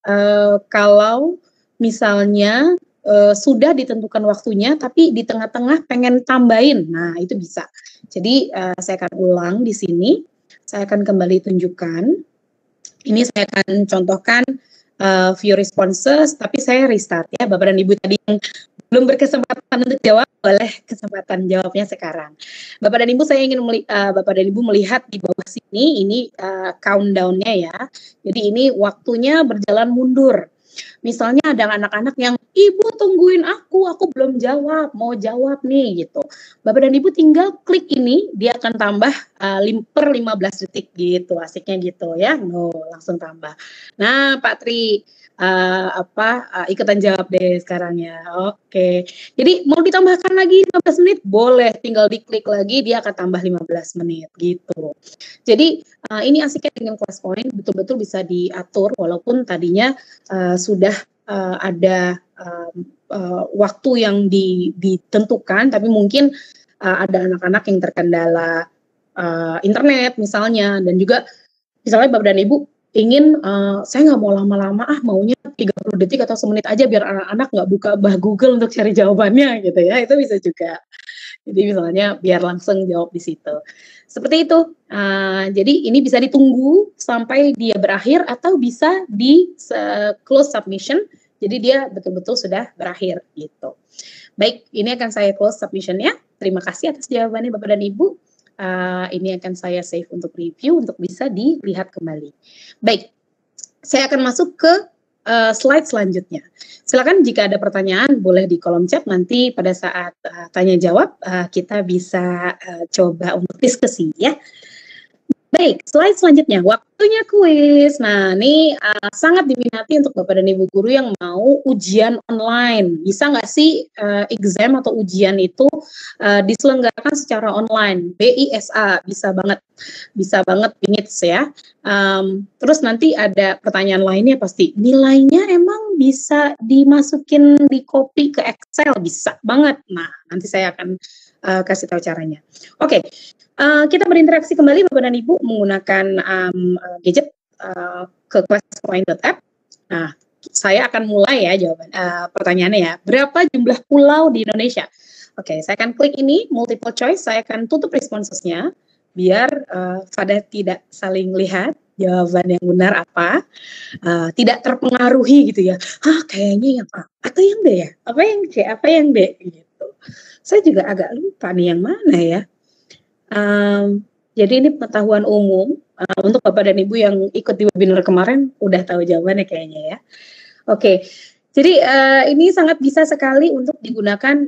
kalau misalnya sudah ditentukan waktunya tapi di tengah-tengah pengen tambahin. Nah, itu bisa. Jadi saya akan ulang di sini. Saya akan kembali tunjukkan. Ini saya akan contohkan view responses, tapi saya restart ya. Bapak dan Ibu tadi yang belum berkesempatan untuk jawab, boleh kesempatan jawabnya sekarang. Bapak dan Ibu, saya ingin Bapak dan Ibu melihat di bawah sini, ini countdown-nya ya. Jadi ini waktunya berjalan mundur. Misalnya ada anak-anak yang, ibu tungguin aku belum jawab, mau jawab nih gitu. Bapak dan Ibu tinggal klik ini, dia akan tambah per 15 detik gitu, asiknya gitu ya. Langsung tambah. Nah Pak Tri, ikutan jawab deh sekarang ya. Oke. Jadi mau ditambahkan lagi 15 menit? Boleh, tinggal diklik lagi, dia akan tambah 15 menit gitu. Jadi ini asiknya dengan Class Point, betul-betul bisa diatur walaupun tadinya sudah ada waktu yang ditentukan, tapi mungkin ada anak-anak yang terkendala internet misalnya, dan juga misalnya Bapak dan Ibu ingin saya nggak mau lama-lama, maunya 30 detik atau semenit aja biar anak-anak nggak buka Google untuk cari jawabannya gitu ya, itu bisa juga. Jadi misalnya biar langsung jawab di situ. Seperti itu. Jadi ini bisa ditunggu sampai dia berakhir atau bisa di close submission. Jadi dia betul-betul sudah berakhir gitu. Baik, ini akan saya close submission-nya. Terima kasih atas jawabannya Bapak dan Ibu. Ini akan saya save untuk review untuk bisa dilihat kembali. Baik, saya akan masuk ke slide selanjutnya. Silakan jika ada pertanyaan boleh di kolom chat, nanti pada saat tanya jawab kita bisa coba untuk diskusi ya. Baik, slide selanjutnya, waktunya kuis. Nah, ini sangat diminati untuk Bapak dan Ibu guru yang mau ujian online. Bisa nggak sih exam atau ujian itu diselenggarakan secara online? BISA, bisa banget bingits ya. Terus nanti ada pertanyaan lainnya pasti, nilainya emang bisa dimasukin di copy ke Excel? Bisa banget. Nah, nanti saya akan kasih tahu caranya. Oke. Kita berinteraksi kembali Bapak dan Ibu menggunakan gadget ke classpoint.app. Nah, saya akan mulai ya jawaban pertanyaannya ya. Berapa jumlah pulau di Indonesia? Oke, saya akan klik ini multiple choice. Saya akan tutup responsesnya biar pada tidak saling lihat jawaban yang benar apa, tidak terpengaruhi gitu ya. Kayaknya yang A atau yang B ya? Apa yang C? Apa yang D? Gitu. Saya juga agak lupa nih yang mana ya. Jadi ini pengetahuan umum untuk Bapak dan Ibu yang ikut di webinar kemarin udah tahu jawabannya kayaknya ya. Oke, jadi ini sangat bisa sekali untuk digunakan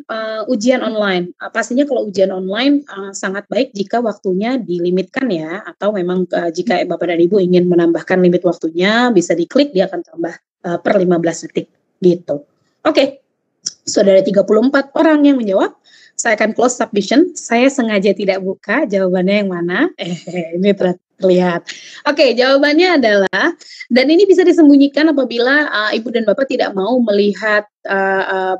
ujian online. Pastinya kalau ujian online sangat baik jika waktunya dilimitkan ya, atau memang jika Bapak dan Ibu ingin menambahkan limit waktunya bisa diklik, dia akan tambah per 15 detik gitu. Oke, sudah ada 34 orang yang menjawab. Saya akan close submission. Saya sengaja tidak buka jawabannya yang mana. Ini terlihat. Oke, jawabannya adalah, dan ini bisa disembunyikan apabila Ibu dan Bapak tidak mau melihat,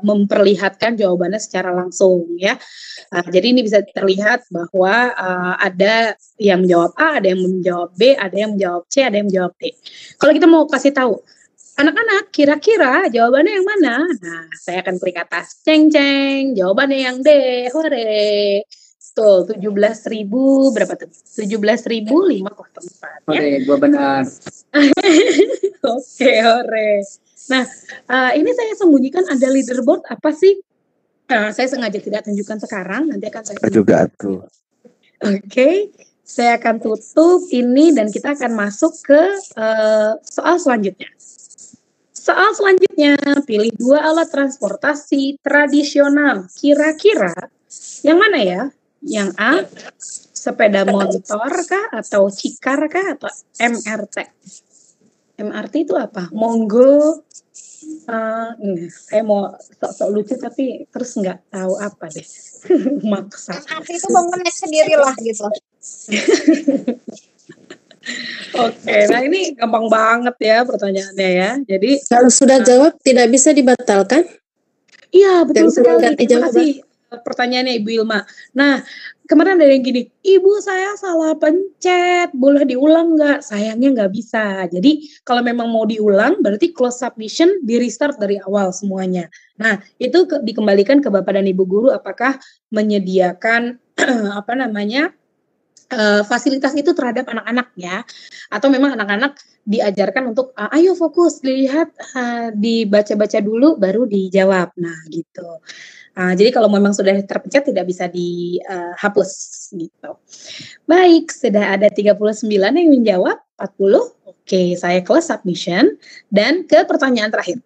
memperlihatkan jawabannya secara langsung ya. Jadi ini bisa terlihat bahwa ada yang menjawab A, ada yang menjawab B, ada yang menjawab C, ada yang menjawab D. Kalau kita mau kasih tahu, anak-anak, kira-kira jawabannya yang mana? Nah, saya akan klik atas. Ceng-ceng, jawabannya yang D. Hore. Tuh, 17.000, berapa tuh? 17.504. Hore, gua benar. Oke, hore. Nah, ini saya sembunyikan ada leaderboard, apa sih? Saya sengaja tidak tunjukkan sekarang, nanti akan saya tunjukkan. Juga tuh. Oke, saya akan tutup ini dan kita akan masuk ke soal selanjutnya. Soal selanjutnya, pilih 2 alat transportasi tradisional. Kira-kira yang mana ya? Yang A, sepeda motor kah? Atau cikar kah? Atau MRT? MRT itu apa? Monggo. Saya mau sok-sok lucu tapi terus nggak tahu apa deh. Maksa. MRT itu bangun naik sendirilah gitu. Oke, nah ini gampang banget ya pertanyaannya ya. Jadi Kalau sudah jawab tidak bisa dibatalkan? iya betul sekali. ganti Terima jawaban. kasih pertanyaannya Ibu Ilma. Nah kemarin ada yang gini, Ibu saya salah pencet, boleh diulang nggak? Sayangnya nggak bisa. Jadi kalau memang mau diulang, berarti close submission, di restart dari awal semuanya. Nah itu dikembalikan ke Bapak dan Ibu guru, apakah menyediakan fasilitas itu terhadap anak-anak ya, atau memang anak-anak diajarkan untuk ayo fokus, dilihat, dibaca-baca dulu baru dijawab. Nah gitu. Jadi kalau memang sudah terpencet tidak bisa dihapus gitu. Baik, sudah ada 39 yang menjawab, 40. Oke, saya close submission dan ke pertanyaan terakhir.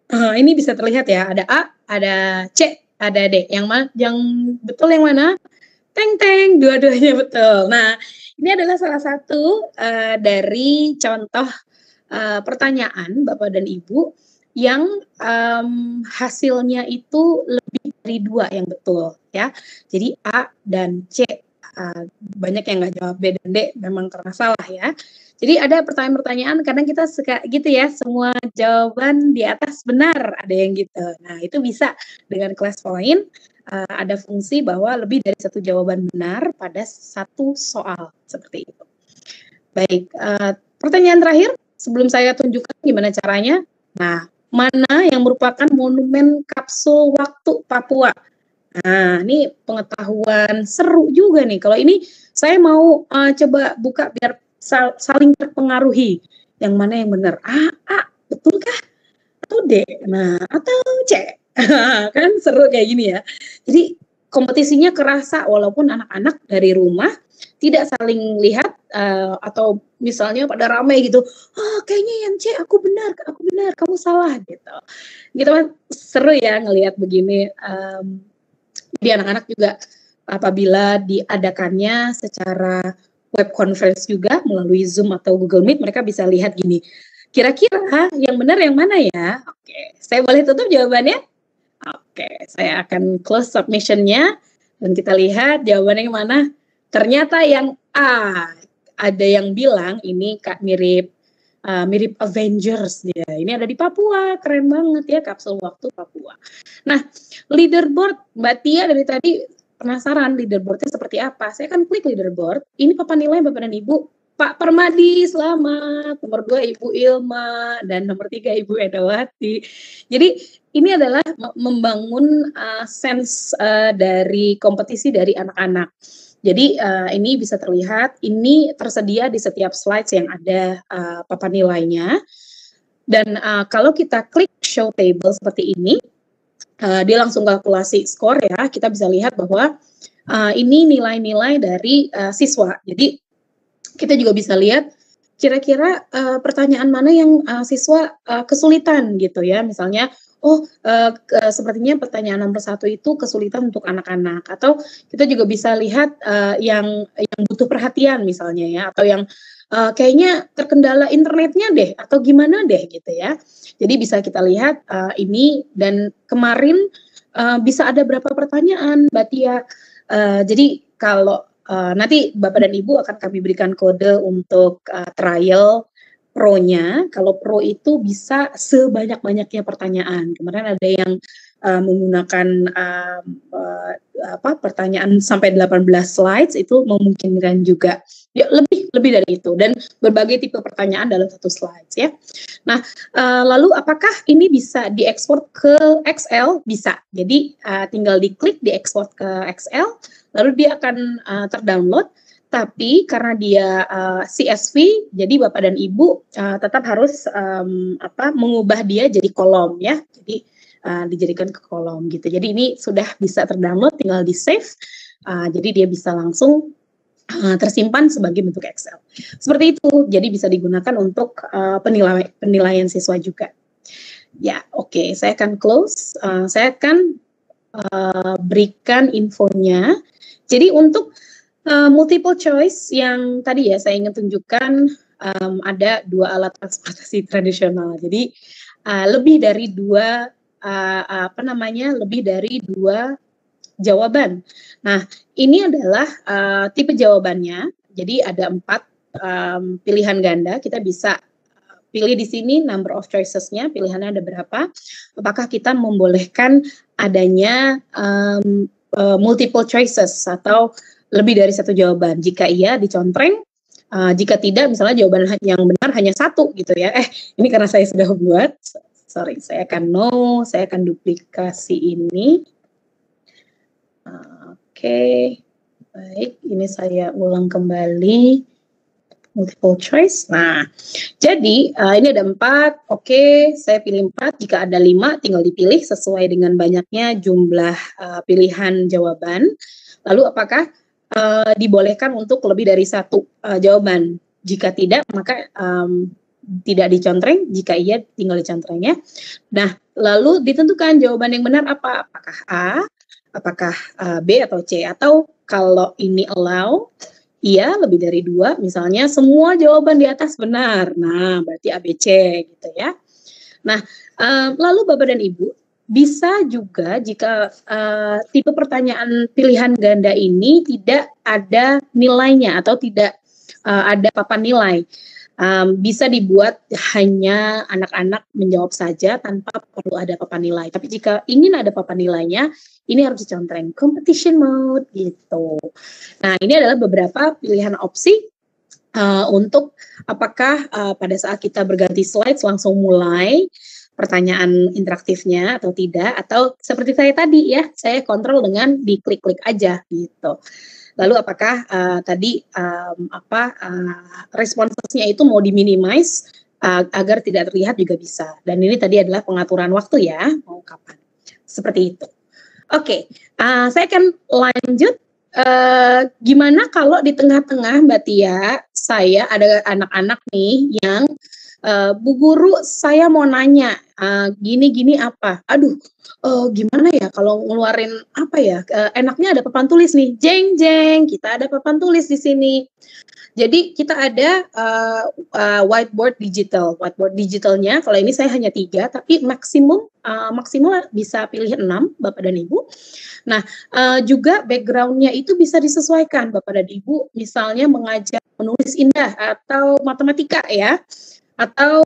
Ini bisa terlihat ya, ada A, ada C, ada D. Yang betul yang mana? Teng, dua-duanya betul. Nah, ini adalah salah satu dari contoh pertanyaan Bapak dan Ibu yang hasilnya itu lebih dari 2 yang betul ya. Jadi A dan C, banyak yang nggak jawab B dan D memang karena salah ya. Jadi ada pertanyaan-pertanyaan kadang kita suka gitu ya, semua jawaban di atas benar, ada yang gitu. Nah, itu bisa dengan class point ada fungsi bahwa lebih dari satu jawaban benar pada satu soal seperti itu. Baik, pertanyaan terakhir sebelum saya tunjukkan gimana caranya. Nah, mana yang merupakan monumen kapsul waktu Papua? Nah, ini pengetahuan seru juga nih. Kalau ini saya mau coba buka biar saling terpengaruhi. Yang mana yang benar? A, betulkah? Atau D? Nah, atau C? Kan seru kayak gini ya. Jadi kompetisinya kerasa walaupun anak-anak dari rumah tidak saling lihat atau misalnya pada ramai gitu. Kayaknya yang C aku benar, kamu salah gitu. Gitu kan seru ya ngelihat begini. Jadi anak-anak juga apabila diadakannya secara web conference juga melalui Zoom atau Google Meet, mereka bisa lihat gini. Kira-kira yang benar yang mana ya? Oke, saya boleh tutup jawabannya? Oke, saya akan close submission-nya dan kita lihat jawabannya yang mana. Ternyata yang A. Ada yang bilang ini mirip Avengers dia. Ini ada di Papua, keren banget ya kapsul waktu Papua. Nah, leaderboard Mbak Tia dari tadi penasaran leaderboardnya seperti apa. Saya akan klik leaderboard. Ini papan nilai Bapak dan Ibu. Pak Permadi, selamat. Nomor 2 Ibu Ilma dan nomor 3 Ibu Edawati. Jadi ini adalah membangun sense dari kompetisi dari anak-anak. Jadi ini bisa terlihat, ini tersedia di setiap slides yang ada papan nilainya. Dan kalau kita klik show table seperti ini, dia langsung kalkulasi skor ya. Kita bisa lihat bahwa ini nilai-nilai dari siswa. Jadi kita juga bisa lihat kira-kira pertanyaan mana yang siswa kesulitan gitu ya. Misalnya, sepertinya pertanyaan nomor 1 itu kesulitan untuk anak-anak. Atau kita juga bisa lihat yang butuh perhatian misalnya ya. Atau yang kayaknya terkendala internetnya deh. Atau gimana deh gitu ya. Jadi bisa kita lihat ini dan kemarin bisa ada berapa pertanyaan Mbak Tia. Jadi kalau nanti Bapak dan Ibu akan kami berikan kode untuk trial Pro-nya. Kalau Pro itu bisa sebanyak-banyaknya pertanyaan. Kemarin ada yang menggunakan pertanyaan sampai 18 slides, itu memungkinkan juga. Ya, lebih dari itu dan berbagai tipe pertanyaan dalam satu slides ya. Nah, lalu apakah ini bisa diekspor ke Excel? Bisa. Jadi tinggal diklik diekspor ke Excel, lalu dia akan terdownload. Tapi karena dia CSV, jadi Bapak dan Ibu tetap harus mengubah dia jadi kolom ya. Jadi dijadikan ke kolom gitu. Jadi ini sudah bisa terdownload, tinggal di save. Jadi dia bisa langsung tersimpan sebagai bentuk Excel. Seperti itu. Jadi bisa digunakan untuk penilaian siswa juga. Ya, oke. Saya akan close. Saya akan berikan infonya. Jadi untuk multiple choice yang tadi ya saya ingin tunjukkan ada 2 alat transportasi tradisional. Jadi lebih dari 2 lebih dari 2 jawaban. Nah, ini adalah tipe jawabannya. Jadi ada 4 pilihan ganda. Kita bisa pilih di sini number of choices-nya, pilihannya ada berapa. Apakah kita membolehkan adanya multiple choices atau lebih dari 1 jawaban. Jika iya, dicontreng. Jika tidak, misalnya jawaban yang benar hanya 1 gitu ya. Ini karena saya sudah buat. Sorry, saya akan duplikasi ini. Oke. Baik, ini saya ulang kembali. Multiple choice. Nah, jadi ini ada 4. Oke, saya pilih 4. Jika ada 5, tinggal dipilih sesuai dengan banyaknya jumlah pilihan jawaban. Lalu apakah dibolehkan untuk lebih dari 1 jawaban? Jika tidak, maka tidak dicontreng. Jika iya, tinggal dicontreng ya. Nah, lalu ditentukan jawaban yang benar apa? Apakah A, apakah B atau C? Atau kalau ini allow, iya lebih dari 2, misalnya semua jawaban di atas benar. Nah, berarti ABC gitu ya. Nah, lalu Bapak dan Ibu, bisa juga jika tipe pertanyaan pilihan ganda ini tidak ada nilainya atau tidak ada papan nilai. Bisa dibuat hanya anak-anak menjawab saja tanpa perlu ada papan nilai. Tapi jika ingin ada papan nilainya, ini harus dicontreng competition mode gitu. Nah, ini adalah beberapa pilihan opsi untuk apakah pada saat kita berganti slides langsung mulai pertanyaan interaktifnya atau tidak, atau seperti saya tadi ya, saya kontrol dengan diklik-klik aja gitu. Lalu apakah tadi responsnya itu mau diminimize agar tidak terlihat juga bisa. Dan ini tadi adalah pengaturan waktu ya, mau kapan. Seperti itu. Oke, saya akan lanjut. Gimana kalau di tengah-tengah Mbak Tia, saya ada anak-anak nih yang Bu Guru, saya mau nanya gini-gini apa? Aduh, gimana ya kalau ngeluarin apa ya? Enaknya ada papan tulis nih, jeng jeng. Kita ada papan tulis di sini. Jadi kita ada whiteboard digital. Whiteboard digitalnya, kalau ini saya hanya 3, tapi maksimal bisa pilih 6, Bapak dan Ibu. Nah, juga backgroundnya itu bisa disesuaikan, Bapak dan Ibu. Misalnya mengajak menulis indah atau matematika ya, atau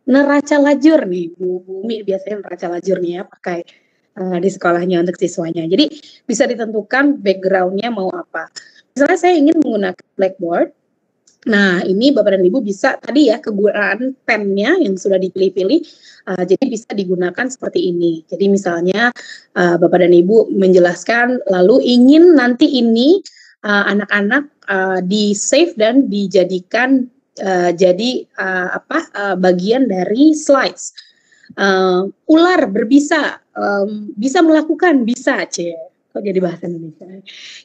neraca lajur nih, Bu Bumi biasanya neraca lajur nih ya, pakai di sekolahnya untuk siswanya. Jadi bisa ditentukan backgroundnya mau apa. Misalnya saya ingin menggunakan Blackboard. Nah, ini Bapak dan Ibu bisa tadi ya kegunaan pennya yang sudah dipilih-pilih, jadi bisa digunakan seperti ini. Jadi misalnya Bapak dan Ibu menjelaskan, lalu ingin nanti ini anak-anak di save dan dijadikan jadi bagian dari slides. Ular berbisa, bisa melakukan, bisa kok jadi bahasa Indonesia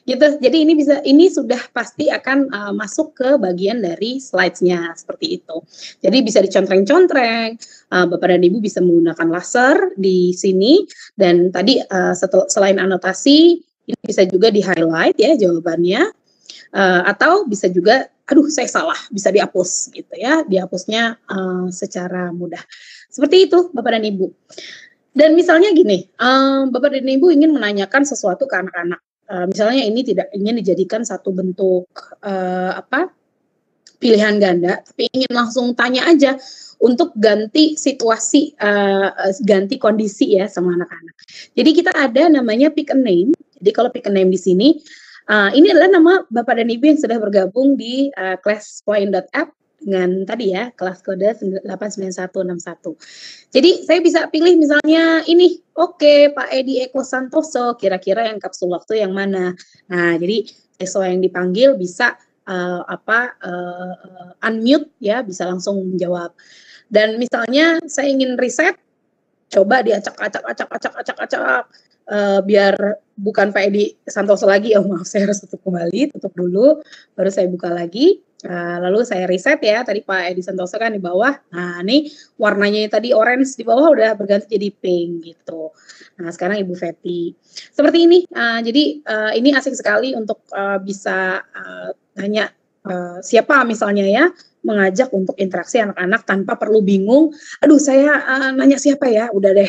gitu. Jadi ini sudah pasti akan masuk ke bagian dari slides-nya seperti itu. Jadi bisa dicontreng-contreng, Bapak dan Ibu bisa menggunakan laser di sini, dan tadi selain anotasi ini bisa juga di-highlight ya jawabannya, atau bisa juga saya salah, bisa dihapus gitu ya, dihapusnya secara mudah. Seperti itu Bapak dan Ibu. Dan misalnya gini, Bapak dan Ibu ingin menanyakan sesuatu ke anak-anak. Misalnya ini tidak ingin dijadikan satu bentuk pilihan ganda, tapi ingin langsung tanya aja untuk ganti situasi, ganti kondisi ya sama anak-anak. Jadi kita ada namanya pick a name. Jadi kalau pick a name di sini, ini adalah nama Bapak dan Ibu yang sudah bergabung di classpoint.app dengan tadi ya, kelas kode 89161. Jadi saya bisa pilih misalnya ini, oke, Pak Edi Eko Santoso, kira-kira yang kapsul waktu yang mana. Nah, jadi siswa yang dipanggil bisa unmute ya, bisa langsung menjawab. Dan misalnya saya ingin riset, coba diacak-acak, biar bukan Pak Edi Santoso lagi, maaf saya harus tutup kembali, tutup dulu, baru saya buka lagi. Lalu saya riset ya, tadi Pak Edi Santoso kan di bawah. Nah, ini warnanya tadi orange di bawah udah berganti jadi pink gitu. Nah, sekarang Ibu Feti. Seperti ini. Jadi ini asik sekali untuk bisa tanya siapa misalnya ya, mengajak untuk interaksi anak-anak tanpa perlu bingung. Aduh, saya nanya siapa ya? Udah deh.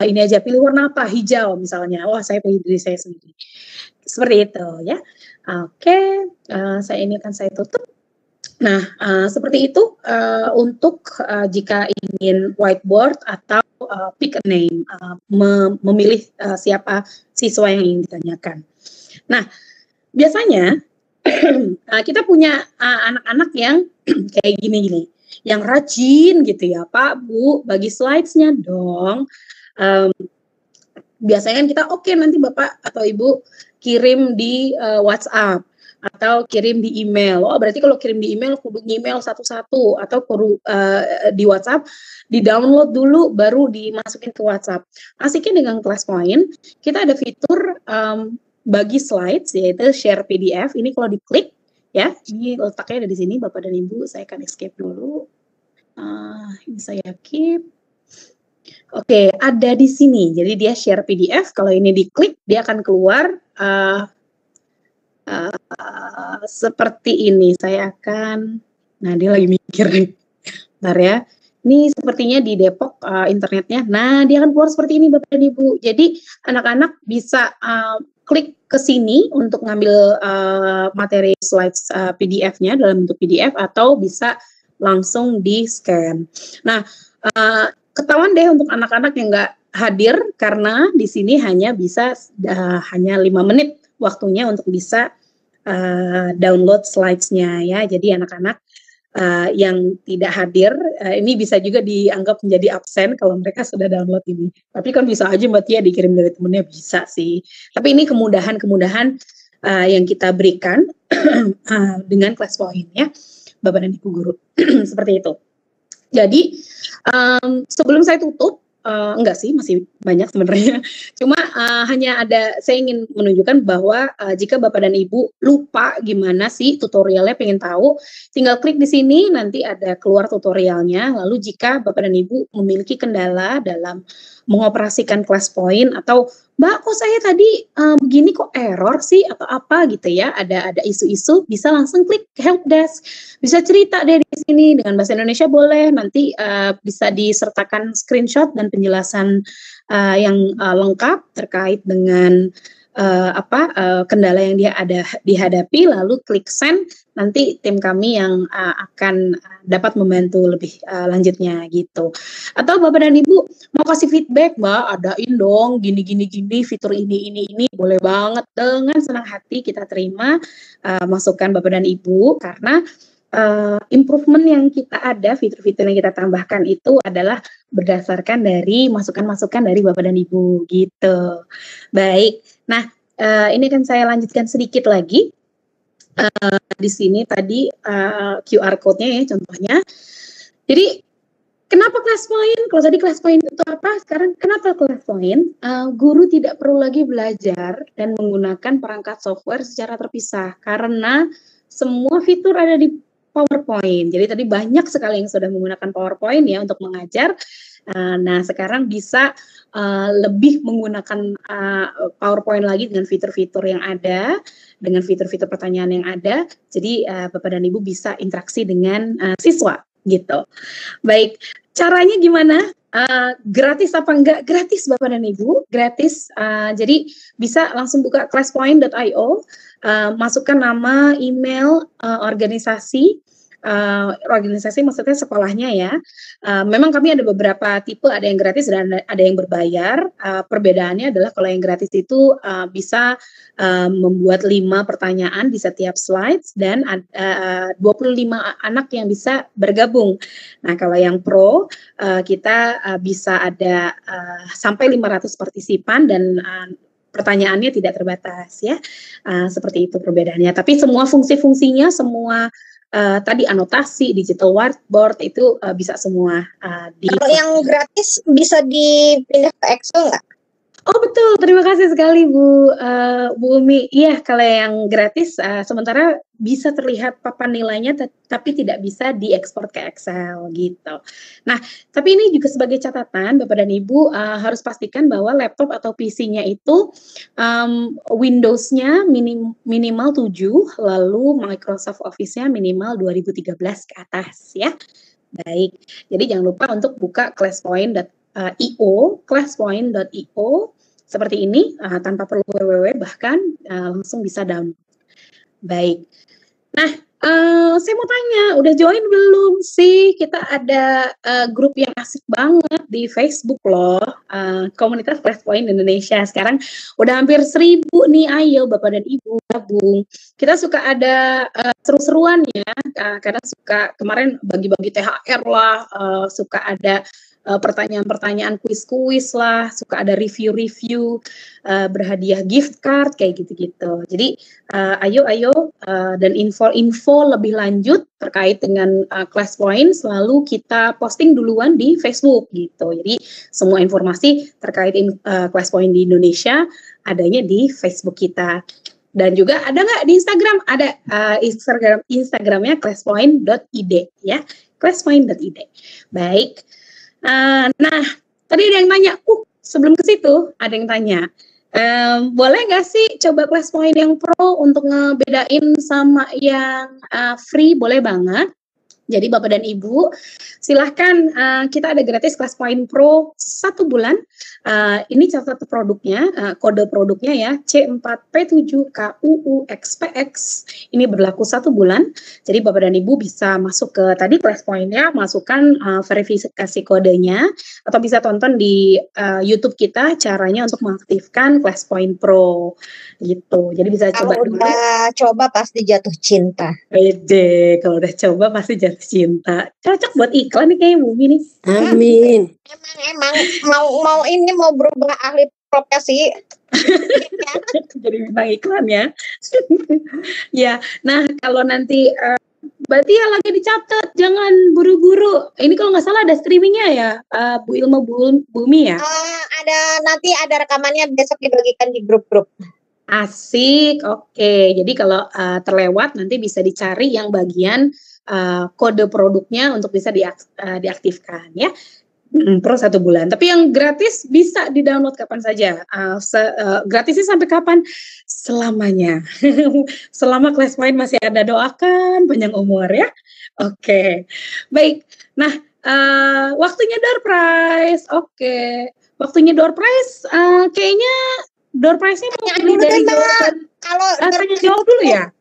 Ini aja, pilih warna apa? Hijau misalnya. Wah, saya pilih diri saya sendiri. Seperti itu ya. Oke, ini akan saya tutup. Nah, seperti itu untuk jika ingin whiteboard atau pick a name, memilih siapa siswa yang ingin ditanyakan. Nah, biasanya kita punya anak-anak yang kayak gini-gini, yang rajin gitu ya, Pak, Bu, bagi slides-nya dong. Biasanya kita oke, nanti Bapak atau Ibu kirim di WhatsApp atau kirim di email. Oh, berarti kalau kirim di email kudu email satu-satu atau kudu di WhatsApp di-download dulu baru dimasukin ke WhatsApp. Asiknya dengan ClassPoint, kita ada fitur bagi slides yaitu share PDF. Ini kalau diklik ya, ini letaknya ada di sini Bapak dan Ibu. Saya akan escape dulu. Ini saya keep. Oke, ada di sini. Jadi dia share PDF. Kalau ini diklik, dia akan keluar seperti ini. Saya akan, nah dia lagi mikir nih. Bentar ya. Ini sepertinya di Depok internetnya. Nah, dia akan keluar seperti ini Bapak dan Ibu. Jadi anak-anak bisa klik ke sini untuk ngambil materi slides PDF-nya dalam bentuk PDF atau bisa langsung di-scan. Nah, ketahuan deh untuk anak-anak yang nggak hadir karena di sini hanya bisa hanya 5 menit waktunya untuk bisa download slides-nya ya. Jadi anak-anak yang tidak hadir ini bisa juga dianggap menjadi absen kalau mereka sudah download ini. Tapi kan bisa aja Mbak Tia dikirim dari temennya, bisa sih. Tapi ini kemudahan-kemudahan yang kita berikan dengan ClassPoint ya, Bapak dan Ibu guru. Seperti itu. Jadi sebelum saya tutup, enggak sih, masih banyak sebenarnya. Cuma hanya ada, saya ingin menunjukkan bahwa jika Bapak dan Ibu lupa gimana sih tutorialnya, pengen tahu, tinggal klik di sini, nanti ada keluar tutorialnya. Lalu jika Bapak dan Ibu memiliki kendala dalam mengoperasikan ClassPoint atau Mbak kok saya tadi begini kok error sih atau apa gitu ya, ada isu-isu, bisa langsung klik help desk, bisa cerita deh di sini dengan bahasa Indonesia boleh, nanti bisa disertakan screenshot dan penjelasan yang lengkap terkait dengan kendala yang dia ada dihadapi, lalu klik send, nanti tim kami yang akan dapat membantu lebih lanjutnya gitu. Atau Bapak dan Ibu mau kasih feedback, Mbak, adain dong gini fitur ini boleh banget, dengan senang hati kita terima masukan Bapak dan Ibu, karena improvement yang kita ada, fitur-fitur yang kita tambahkan itu adalah berdasarkan dari masukan-masukan dari Bapak dan Ibu gitu. Baik, nah ini akan saya lanjutkan sedikit lagi. Di sini tadi QR code-nya ya contohnya. Jadi kenapa ClassPoint? Kalau tadi ClassPoint itu apa? Sekarang kenapa ClassPoint? Guru tidak perlu lagi belajar dan menggunakan perangkat software secara terpisah karena semua fitur ada di PowerPoint. Jadi tadi banyak sekali yang sudah menggunakan PowerPoint ya untuk mengajar. Nah, sekarang bisa lebih menggunakan PowerPoint lagi dengan fitur-fitur yang ada, dengan fitur-fitur pertanyaan yang ada. Jadi Bapak dan Ibu bisa interaksi dengan siswa gitu. Baik, caranya gimana? Gratis apa enggak? Gratis Bapak dan Ibu, gratis. Jadi bisa langsung buka classpoint.io, masukkan nama, email, organisasi maksudnya sekolahnya ya. Memang kami ada beberapa tipe, ada yang gratis dan ada yang berbayar. Perbedaannya adalah kalau yang gratis itu bisa membuat 5 pertanyaan di setiap slides dan 25 anak yang bisa bergabung. Nah, kalau yang pro kita bisa ada sampai 500 partisipan dan pertanyaannya tidak terbatas ya. Seperti itu perbedaannya. Tapi semua fungsi-fungsinya, semua tadi anotasi, digital whiteboard itu bisa semua. Kalau yang gratis bisa dipindah ke Excel nggak? Oh betul, terima kasih sekali Bu Umi. Iya, kalau yang gratis sementara bisa terlihat papan nilainya, tapi tidak bisa diekspor ke Excel gitu. Nah, tapi ini juga sebagai catatan Bapak dan Ibu harus pastikan bahwa laptop atau PC-nya itu Windows-nya minimal 7, lalu Microsoft Office-nya minimal 2013 ke atas ya. Baik, jadi jangan lupa untuk buka classpoint.io seperti ini tanpa perlu www, bahkan langsung bisa download. Baik. Nah, saya mau tanya, udah join belum sih? Kita ada grup yang asik banget di Facebook loh, komunitas ClassPoint Indonesia. Sekarang udah hampir 1000 nih, ayo Bapak dan Ibu gabung. Kita suka ada seru-seruan ya, karena suka kemarin bagi-bagi THR lah, suka ada pertanyaan-pertanyaan kuis-kuis lah, suka ada review-review, berhadiah gift card kayak gitu-gitu. Jadi ayo dan info-info lebih lanjut terkait dengan Class Point selalu kita posting duluan di Facebook gitu. Jadi semua informasi terkait Class Point di Indonesia adanya di Facebook kita. Dan juga ada nggak di Instagram? Ada Instagramnya classpoint.id ya, classpoint.id. Baik. Nah, tadi ada yang tanya. Sebelum ke situ ada yang tanya. Boleh nggak sih coba Class Point yang Pro untuk ngebedain sama yang free? Boleh banget. Jadi Bapak dan Ibu, silahkan kita ada gratis Class Point Pro 1 bulan. Ini salah satu produknya, kode produknya ya, C4P7KUUXPX. Ini berlaku 1 bulan. Jadi Bapak dan Ibu bisa masuk ke tadi Class Point-nya, masukkan verifikasi kodenya, atau bisa tonton di YouTube kita caranya untuk mengaktifkan Class Point Pro. Gitu. Jadi bisa coba Kalau dulu. udah coba pasti jatuh cinta. Kalau udah coba pasti jatuh cinta. Cocok buat iklan nih kayaknya Bumi nih. Amin. Emang mau berubah ahli profesi. Jadi bintang iklan ya. Ya, nah kalau nanti berarti ya lagi dicatat, jangan buru-buru. Ini kalau nggak salah ada streamingnya ya, Bu Ilma Bumi ya. Nanti ada rekamannya besok dibagikan di grup-grup. Asik, oke. Jadi kalau terlewat nanti bisa dicari yang bagian kode produknya untuk bisa diaktifkan ya. Pro 1 bulan. Tapi yang gratis bisa di-download kapan saja. Gratisnya sampai kapan? Selamanya. Selama Class Point masih ada, doakan panjang umur ya. Oke. Baik. Nah, waktunya door prize. Oke. Waktunya door prize kayaknya door prize-nya mau dari jawaban. Kalau tanya jawab dulu ya.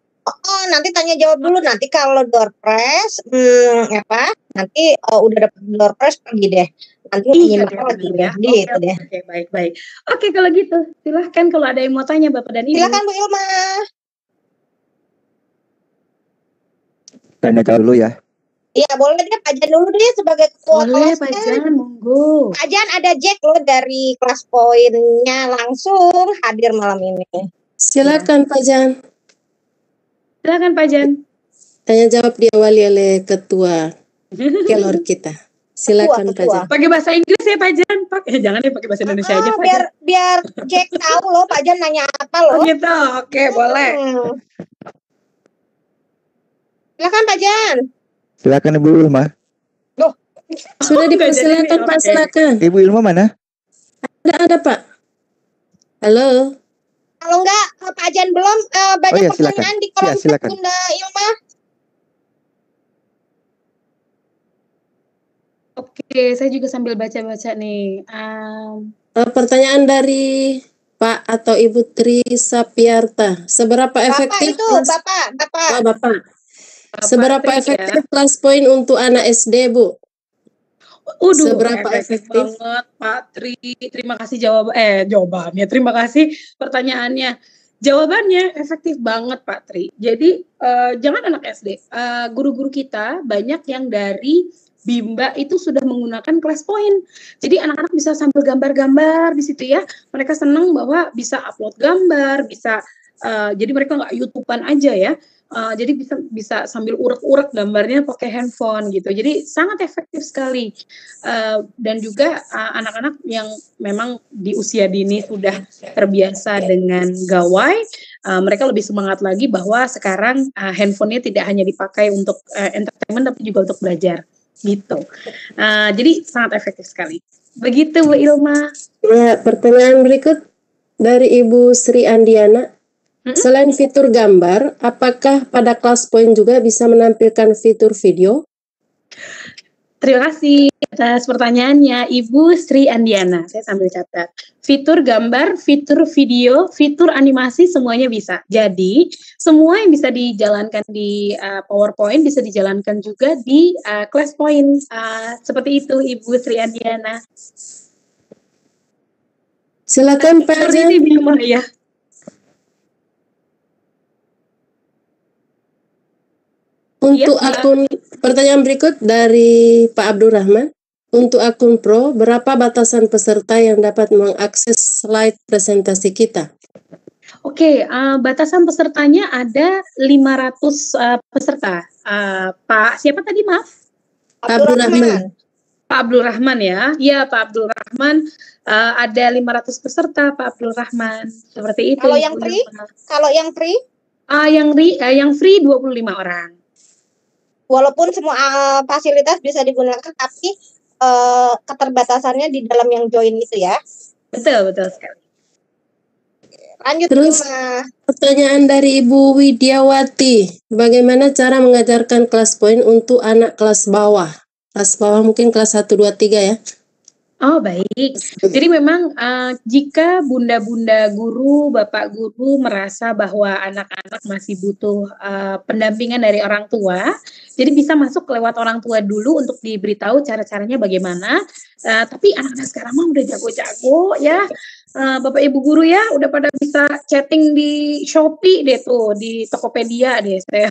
Nanti tanya jawab dulu. Nanti kalau door prize nanti udah dapat door prize pergi deh. Nanti nyimak lagi ya. Gitu deh. Oke, baik. Oke, kalau gitu silahkan kalau ada yang mau tanya Bapak dan Ibu. Silakan Bu Ilma. Tanya dulu ya. Iya, boleh deh Pak Jan dulu deh sebagai ketua Boleh kelasnya. Pak Jan, monggo. Pak Jan ada Jack loh dari Class Point-nya langsung hadir malam ini. Silakan Pak Jan. Silakan Pak Jan. Tanya jawab diawali oleh ketua kelor kita. Silakan Pak Jan. Pakai bahasa Inggris ya Pak Jan. Jangan ya pakai bahasa Indonesia aja Pak Jan. Biar Jack tahu loh Pak Jan nanya apa loh. Oh gitu. Oke, boleh. Silakan Pak Jan. Silakan Ibu Ilma. Sudah dipersilakan Pak, silakan. Ibu Ilma mana? Ada Pak. Halo. Kalau enggak Pak Jan belum banyak pertanyaan di kolom chat Bunda Ilma. Oke, saya juga sambil baca-baca nih. Pertanyaan dari Pak atau Ibu Tri Sapiarta. Seberapa efektif? Bapak. Seberapa efektif Class Point untuk anak SD, Bu? Seberapa efektif banget Pak Tri. Terima kasih jawabannya. Terima kasih pertanyaannya. Jawabannya efektif banget Pak Tri. Jadi jangan anak SD. Guru-guru kita banyak yang dari Bimba itu sudah menggunakan Class Point. Jadi anak-anak bisa sambil gambar-gambar di situ ya. Mereka senang bahwa bisa upload gambar, bisa jadi mereka nggak YouTubean aja ya. Jadi bisa sambil urek-urek gambarnya pakai handphone gitu. Jadi sangat efektif sekali. Dan juga anak-anak yang memang di usia dini sudah terbiasa dengan gawai, mereka lebih semangat lagi bahwa sekarang handphonenya tidak hanya dipakai untuk entertainment tapi juga untuk belajar gitu. Jadi sangat efektif sekali. Begitu Bu Ilma. Ya, pertanyaan berikut dari Ibu Sri Andiana. Selain fitur gambar, apakah pada Class Point juga bisa menampilkan fitur video? Terima kasih atas pertanyaannya Ibu Sri Andiana. Saya sambil catat. Fitur gambar, fitur video, fitur animasi semuanya bisa. Jadi semua yang bisa dijalankan di PowerPoint bisa dijalankan juga di Class Point. Seperti itu Ibu Sri Andiana. Silakan Pak Jan. Ya. Untuk akun pertanyaan berikut dari Pak Abdurrahman. Untuk akun Pro, berapa batasan peserta yang dapat mengakses slide presentasi kita? Oke, batasan pesertanya ada 500 peserta. Pak siapa tadi maaf? Abdul Rahman. Pak Abdul Rahman ya. Ya, Pak Abdul Rahman, ada 500 peserta Pak Abdul Rahman. Seperti itu. Kalau yang free? Kalau yang free? Yang free 25 orang. Walaupun semua fasilitas bisa digunakan, tapi keterbatasannya di dalam yang join itu ya. Betul sekali. Lanjut. Terus pertanyaan dari Ibu Widiawati, bagaimana cara mengajarkan kelas poin untuk anak kelas bawah? Kelas bawah mungkin kelas 1, 2, 3 ya? Oh baik, jadi memang jika bunda-bunda guru, bapak guru merasa bahwa anak-anak masih butuh pendampingan dari orang tua, jadi bisa masuk lewat orang tua dulu untuk diberitahu cara-caranya bagaimana. Tapi anak-anak sekarang mah udah jago-jago ya, bapak ibu guru ya udah pada bisa chatting di Shopee deh tuh, di Tokopedia deh saya.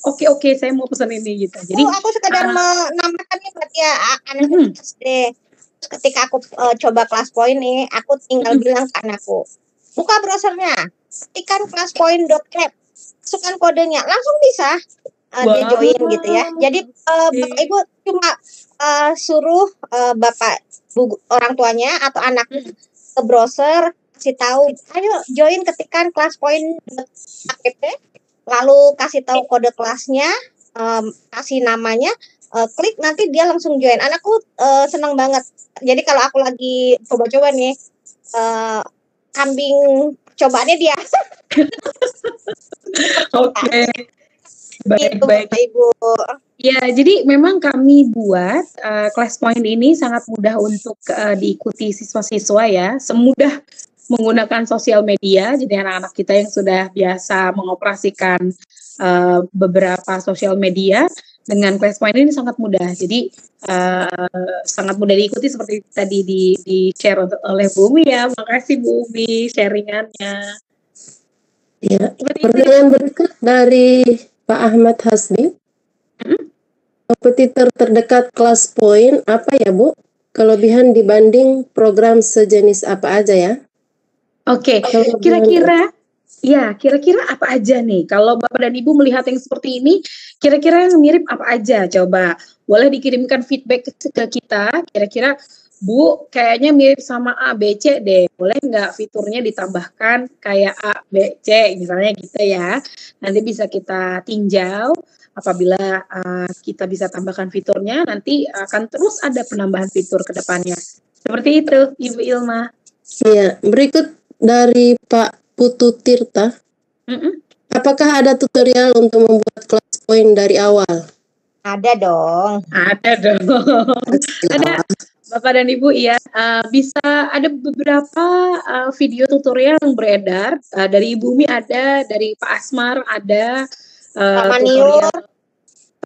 Oke, saya mau pesan ini gitu. Jadi aku sekadar menambahkan nih buat ya anak SD. Ketika aku coba kelas poin nih, aku tinggal bilang ke anakku, buka browsernya, ketikkan classpoint.lab, masukkan kodenya, langsung bisa dia join gitu ya. Jadi bapak ibu cuma suruh bapak orang tuanya atau anak ke browser, kasih tahu, ayo join, ketikkan classpoint.app, lalu kasih tahu kode kelasnya, kasih namanya, klik, nanti dia langsung join. Anakku senang banget. Jadi kalau aku lagi coba-coba nih, kambing cobaannya dia. Oke. Baik. Ibu. Ya, jadi memang kami buat kelas point ini sangat mudah untuk diikuti siswa-siswa ya, semudah menggunakan sosial media. Jadi anak-anak kita yang sudah biasa mengoperasikan beberapa sosial media dengan kelas point ini sangat mudah. Jadi sangat mudah diikuti seperti tadi di share oleh Bu Umi ya. Makasih Bu Umi sharingannya. Ya, pertanyaan berikut dari Pak Ahmad Hasbi. Kompetitor terdekat kelas poin apa ya Bu? Kelebihan dibanding program sejenis apa aja ya? Oke, kira-kira apa aja nih? Kalau Bapak dan Ibu melihat yang seperti ini, kira-kira yang mirip apa aja? Coba boleh dikirimkan feedback ke kita. Kira-kira Bu, kayaknya mirip sama A, B, C deh. Boleh nggak fiturnya ditambahkan kayak A, B, C misalnya gitu ya. Nanti bisa kita tinjau. Apabila kita bisa tambahkan fiturnya, nanti akan terus ada penambahan fitur ke depannya. Seperti itu, Ibu Ilma. Iya, berikut dari Pak Putu Tirta. Apakah ada tutorial untuk membuat kelas poin dari awal? Ada dong. Ada, Bapak dan Ibu ya. Bisa ada beberapa video tutorial yang beredar. Dari Ibu Umi ada, dari Pak Asmar ada.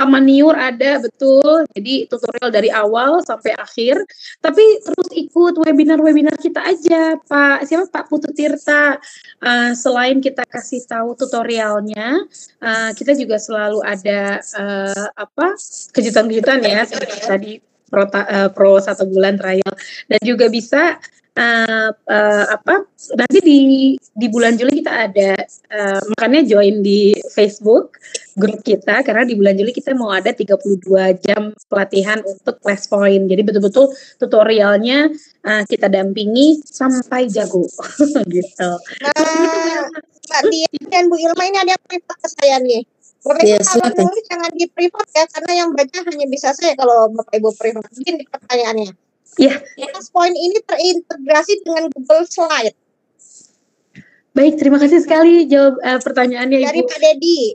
Maniur ada, betul. Jadi tutorial dari awal sampai akhir. Tapi terus ikut webinar-webinar kita aja, Pak Putu Tirta. Selain kita kasih tahu tutorialnya, kita juga selalu ada kejutan-kejutan ya, seperti tadi pro 1 bulan trial, dan juga bisa nanti di bulan Juli kita ada, makanya join di Facebook grup kita, karena di bulan Juli kita mau ada 32 jam pelatihan untuk class point. Jadi betul-betul tutorialnya kita dampingi sampai jago gitu. Mbak Dia dan Bu Ilma, ini ada yang privat ke saya nih. Bapak Ibu kalau nulis jangan di privat ya, karena yang baca hanya bisa saya kalau Bapak Ibu privat. Mungkin di pertanyaannya. Iya. Class point ini terintegrasi dengan Google Slide. Baik, terima kasih sekali jawab pertanyaannya dari Ibu.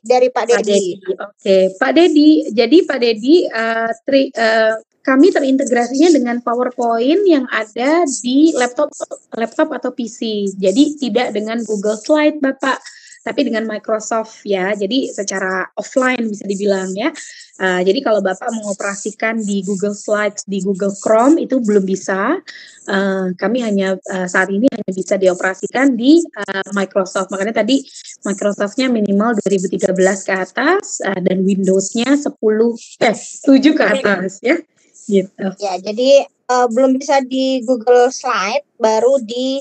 Dari Pak Dedi. Oke, Pak Dedi. Jadi Pak Dedi, kami terintegrasinya dengan PowerPoint yang ada di laptop atau PC. Jadi tidak dengan Google Slide, Bapak, tapi dengan Microsoft ya. Jadi secara offline bisa dibilang ya. Jadi kalau Bapak mengoperasikan di Google Slides, di Google Chrome itu belum bisa. Kami hanya saat ini hanya bisa dioperasikan di Microsoft. Makanya tadi Microsoft-nya minimal 2013 ke atas dan Windows-nya 7 ke atas ya. gitu. Ya, jadi belum bisa di Google Slide, baru di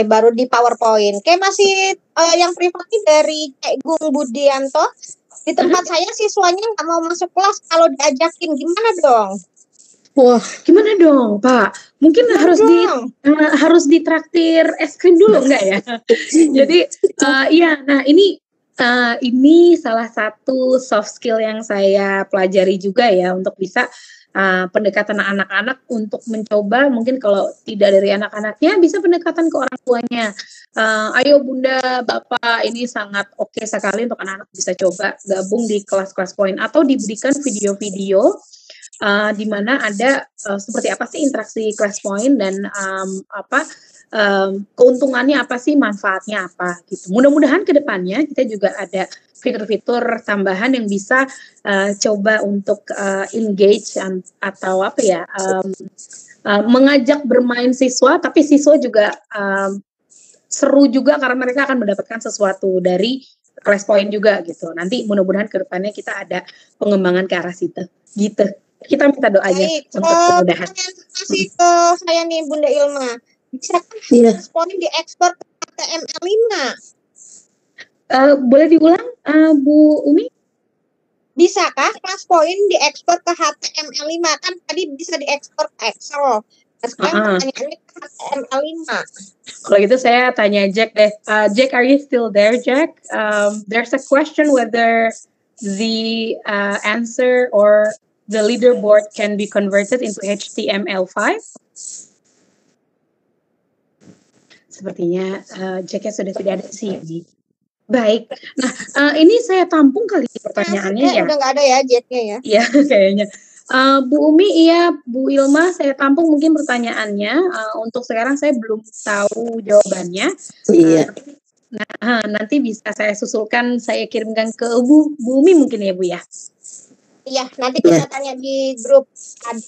baru di PowerPoint. Kayak masih yang privat nih dari Cek Gung Budianto. Di tempat saya siswanya nggak mau masuk kelas kalau diajakin, gimana dong? Wah, Gimana dong, Pak? Mungkin harus ditraktir es krim dulu enggak ya? Jadi iya, nah ini salah satu soft skill yang saya pelajari juga ya untuk bisa pendekatan anak-anak untuk mencoba, mungkin kalau tidak dari anak-anaknya bisa pendekatan ke orang tuanya. Ayo Bunda, Bapak, ini sangat oke sekali untuk anak-anak bisa coba gabung di kelas-kelas point atau diberikan video-video di mana ada seperti apa sih interaksi kelas point dan keuntungannya apa sih, manfaatnya apa gitu. Mudah-mudahan ke depannya kita juga ada fitur-fitur tambahan yang bisa coba untuk engage atau apa ya, mengajak bermain siswa, tapi siswa juga seru juga karena mereka akan mendapatkan sesuatu dari class point juga gitu. Nanti mudah-mudahan ke depannya kita ada pengembangan ke arah situ gitu. Kita minta doanya untuk kemudahan. Masih ke saya nih Bunda Ilma. Bisa class point diekspor ke HTML5? Boleh diulang Bu Umi? Bisakah class point diekspor ke HTML5? Kan tadi bisa diekspor ke Excel. Sekarang pertanyaannya ke HTML5. Kalau gitu saya tanya Jack deh. Jack, are you still there, Jack? There's a question whether the answer or the leaderboard can be converted into HTML5. Sepertinya Jack-nya sudah tidak ada di sini. Baik. Nah, ini saya tampung kali pertanyaannya ya. Udah nggak ada ya Jack-nya ya? Iya, kayaknya. Bu Umi, iya, Bu Ilma, saya tampung mungkin pertanyaannya. Untuk sekarang saya belum tahu jawabannya. Iya. Nanti bisa saya susulkan, saya kirimkan ke Bu Umi mungkin ya Bu ya. Iya, nanti kita tanya di grup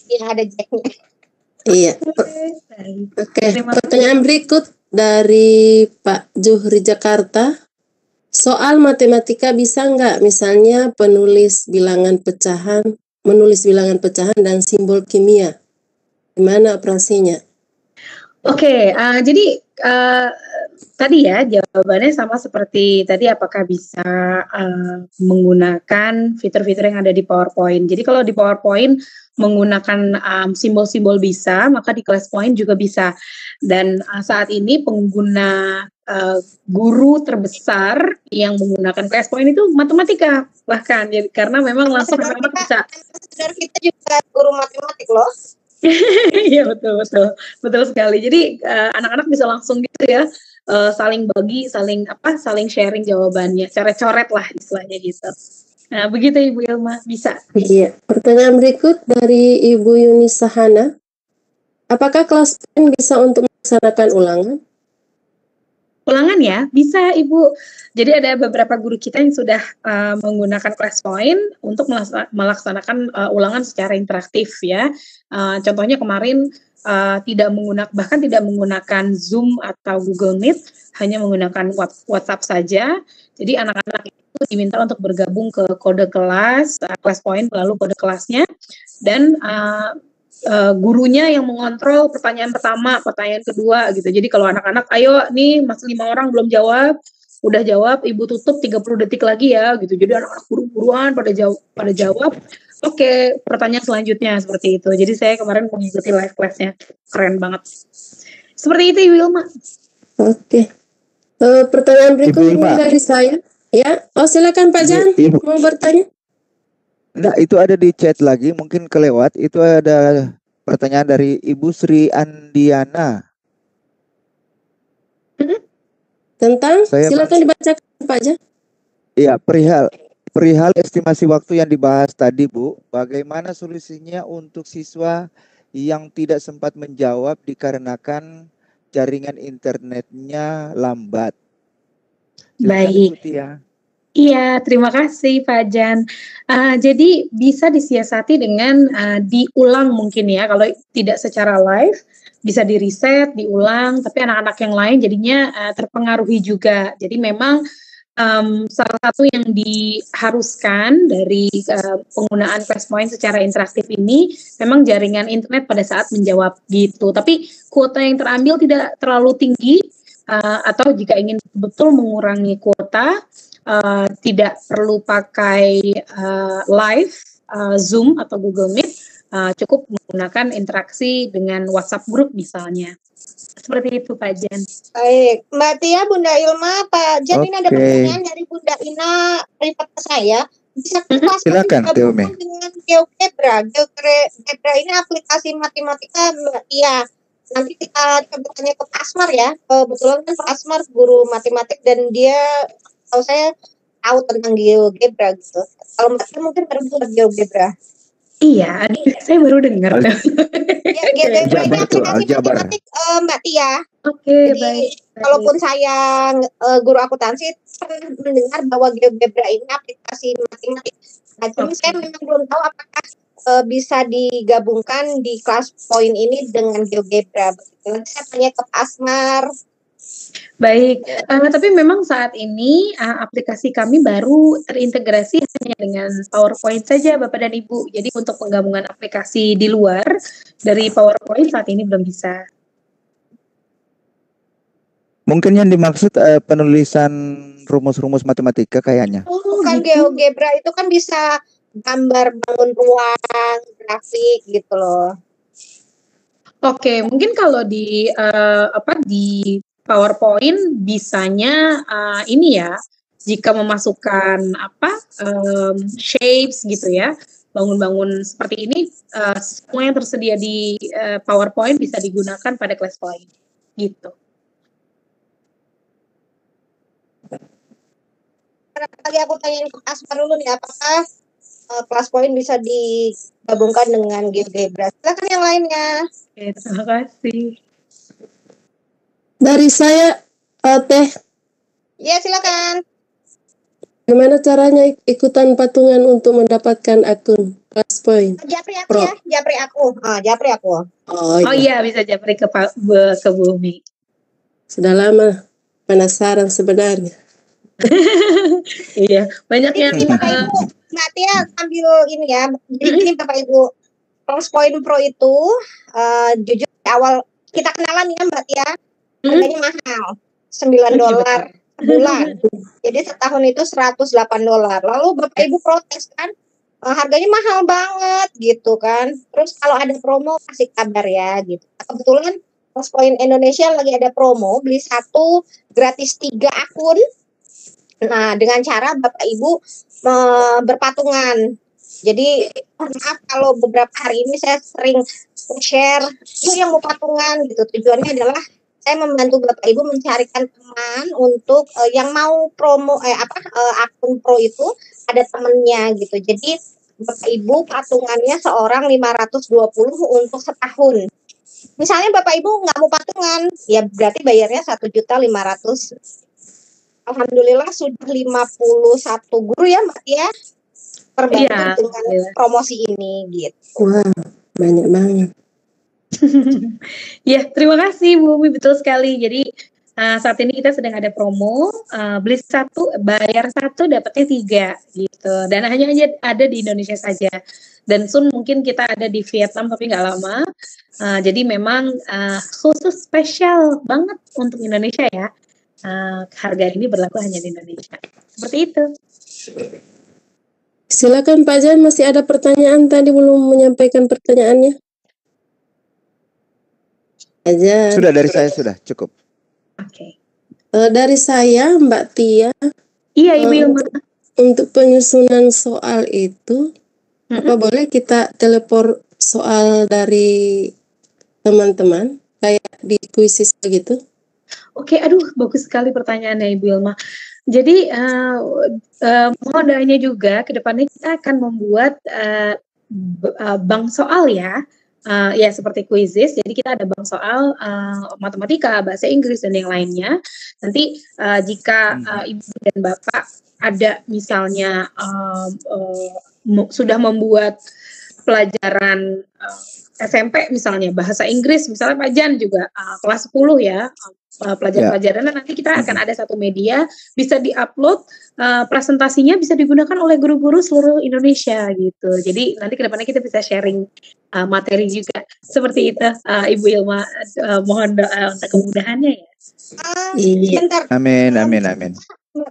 yang ada Jack-nya. Iya. Oke. Pertanyaan berikut dari Pak Juhri Jakarta. Soal matematika bisa nggak misalnya menulis bilangan pecahan dan simbol kimia? Gimana operasinya? Oke, jadi tadi ya jawabannya sama seperti tadi, apakah bisa menggunakan fitur-fitur yang ada di PowerPoint. Jadi kalau di PowerPoint menggunakan simbol-simbol bisa, maka di class point juga bisa. Dan saat ini pengguna guru terbesar yang menggunakan class point itu matematika bahkan, jadi karena memang langsung anak-anak bisa. Saudara kita juga guru matematik loh. Iya betul sekali. Jadi anak-anak bisa langsung gitu ya, saling bagi, saling sharing jawabannya, coret-coret lah istilahnya gitu. Nah begitu Ibu Ilma, bisa. Iya. Pertanyaan berikut dari Ibu Yunisa Hana. Apakah kelas point bisa untuk melaksanakan ulangan? Ulangan ya, bisa Ibu. Jadi ada beberapa guru kita yang sudah menggunakan class point untuk melaksanakan ulangan secara interaktif ya. Contohnya kemarin tidak menggunakan Zoom atau Google Meet, hanya menggunakan WhatsApp saja. Jadi anak-anak itu diminta untuk bergabung ke kode kelas, class point lalu kode kelasnya, dan gurunya yang mengontrol pertanyaan pertama, pertanyaan kedua gitu. Jadi kalau anak-anak, ayo nih masih 5 orang belum jawab, udah jawab, Ibu tutup 30 detik lagi ya gitu. Jadi anak-anak buru-buruan pada jawab. Oke, pertanyaan selanjutnya seperti itu. Jadi saya kemarin mengikuti live class-nya, keren banget. Seperti itu Ibu Ilma. Oke. Pertanyaan berikutnya dari saya. Ya, silakan Pak Jan, mau bertanya? Nah, itu ada di chat lagi, mungkin kelewat. Itu ada pertanyaan dari Ibu Sri Andiana. Tentang, silakan dibacakan Pak Jan. Iya, perihal estimasi waktu yang dibahas tadi, Bu. Bagaimana solusinya untuk siswa yang tidak sempat menjawab dikarenakan jaringan internetnya lambat? Baik. Ya. Iya, terima kasih Pak Jan. Jadi bisa disiasati dengan diulang mungkin ya, kalau tidak secara live, bisa di reset, diulang, tapi anak-anak yang lain jadinya terpengaruhi juga. Jadi memang salah satu yang diharuskan dari penggunaan Classpoint secara interaktif ini memang jaringan internet pada saat menjawab gitu. Tapi kuota yang terambil tidak terlalu tinggi, atau jika ingin betul mengurangi kuota, tidak perlu pakai live Zoom atau Google Meet, cukup menggunakan interaksi dengan WhatsApp group misalnya. Seperti itu Pak Jan. Baik, Mbak Tia, Bunda Ilma, Pak Jan, ini ada Oke. pertanyaan dari Bunda Ina report ke saya. Bisa kelas Silakan, Teome. dengan GeoGebra. GeoGebra ini aplikasi matematika, Mbak Tia. Nanti kita coba tanya ke Pak Asmar ya. Kebetulan kan Pak Asmar guru matematik dan dia, kalau saya tahu tentang GeoGebra gitu. Kalau Mbak Tia mungkin baru dengar GeoGebra. Iya, saya baru dengar. Ya, GeoGebra ini Aljabar tuh, aplikasi aljabar. matematik, Mbak Tia. Oke, Jadi, baik. kalaupun saya guru akuntansi pernah mendengar bahwa GeoGebra ini aplikasi matematik. Nah, cuma saya memang belum tahu apakah bisa digabungkan di Classpoint ini dengan GeoGebra. Nanti saya tanya ke Pak Asmar. Baik, tapi memang saat ini aplikasi kami baru terintegrasi hanya dengan PowerPoint saja Bapak dan Ibu. Jadi untuk penggabungan aplikasi di luar dari PowerPoint saat ini belum bisa. Mungkin yang dimaksud penulisan rumus-rumus matematika kayaknya. Bukan GeoGebra itu kan bisa gambar bangun ruang, grafik gitu loh. Oke, mungkin kalau di di PowerPoint bisanya ini ya, jika memasukkan shapes gitu ya, bangun-bangun seperti ini, semua yang tersedia di PowerPoint bisa digunakan pada Classpoint gitu. Kali aku tanyain ke Asmar dulu nih, apakah Classpoint bisa digabungkan dengan GeoGebra? Silakan yang lainnya. Oke, terima kasih. Dari saya, Teh, Ya, silakan. gimana caranya ikutan patungan untuk mendapatkan akun Classpoint? Japri aku Pro. ya, Japri aku. Japri aku. Oh iya, bisa japri ke Bumi. Sudah lama penasaran sebenarnya. Iya, banyak yang Jadi Bapak Ibu, Mbak Tia ambil ini ya. Jadi ini Bapak Ibu, Classpoint Pro itu jujur di awal kita kenalan ya Mbak Tia, harganya mahal, $9 sebulan. Jadi setahun itu $108. Lalu Bapak Ibu protes kan, harganya mahal banget gitu kan. Terus kalau ada promo kasih kabar ya gitu. Kebetulan Classpoint Indonesia lagi ada promo, beli 1 gratis 3 akun. Nah, dengan cara Bapak Ibu berpatungan. Jadi, maaf kalau beberapa hari ini saya sering share, itu yang mau patungan gitu. Tujuannya adalah saya membantu Bapak Ibu mencarikan teman untuk yang mau promo akun pro itu ada temennya gitu. Jadi, Bapak Ibu patungannya seorang 520 untuk setahun. Misalnya Bapak Ibu nggak mau patungan, ya berarti bayarnya 1.500.000. Alhamdulillah sudah 51 guru ya Mbak ya terbantu dengan promosi ini gitu. Wah, banyak banget. Ya, terima kasih Bu Umi, betul sekali. Jadi saat ini kita sedang ada promo, beli 1 bayar 1 dapatnya 3 gitu. Dan hanya ada di Indonesia saja. Dan soon mungkin kita ada di Vietnam tapi nggak lama. Jadi memang khusus spesial banget untuk Indonesia ya. Harga ini berlaku hanya di Indonesia. Seperti itu. Silakan Pak Jan, masih ada pertanyaan tadi belum menyampaikan pertanyaannya. Aja. Sudah dari saya sudah cukup. Oke. Dari saya Mbak Tia. Iya Ibu Ilma. Untuk penyusunan soal itu, apa boleh kita telepon soal dari teman-teman kayak di kuisis begitu? Oke, aduh bagus sekali pertanyaannya Ibu Ilma. Jadi mohon doanya juga ke depannya kita akan membuat bank soal ya. Ya seperti kuisis, jadi kita ada bank soal matematika, bahasa Inggris dan yang lainnya. Nanti jika Ibu dan Bapak ada misalnya sudah membuat pelajaran SMP misalnya bahasa Inggris, misalnya Pak Jan juga kelas 10 ya, pelajaran-pelajaran. Dan nanti kita akan ada satu media bisa diupload, presentasinya bisa digunakan oleh guru-guru seluruh Indonesia gitu. Jadi nanti kedepannya kita bisa sharing materi juga seperti itu. Ibu Ilma, mohon doa untuk kemudahannya ya. Iya. Bentar. Amin.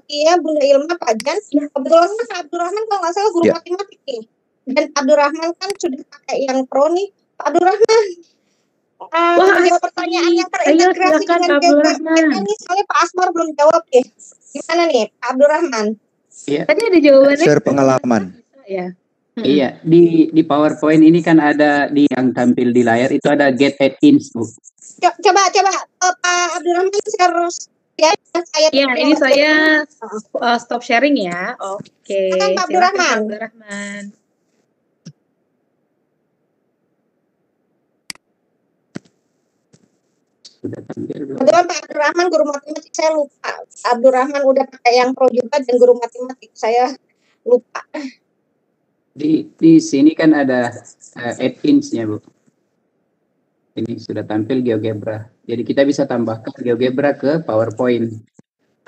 Iya, Bunda Ilma, Pak Jan. Kebetulan kan Pak Abdurrahman kalau nggak salah guru Ya. matematik nih. Dan Pak Abdurrahman kan sudah pakai yang pro nih. Pak Abdurrahman, menjawab pertanyaan yang terintegrasi silakan, dengan Pak Abdurrahman. GeoGebra ini, soalnya Pak Asmar belum jawab deh. Gimana nih, Pak Abdurrahman? Iya. Tadi ada jawabannya. Share pengalaman. Ya. Iya, di PowerPoint ini kan ada yang tampil di layar itu ada get add-ins, Bu. Coba Pak Abdurrahman harus ya saya. Ya, ini saya stop sharing ya. Oke. Silakan, Pak Abdurrahman. Silakan, Pak Abdurrahman. Sudah tampil belum? Kebetulan Pak Abdurrahman guru matematik saya lupa. Abdurrahman udah pakai yang pro juga dan guru matematik saya lupa. Di sini kan ada add-ins-nya, Bu. Ini sudah tampil GeoGebra. Jadi kita bisa tambahkan GeoGebra ke PowerPoint.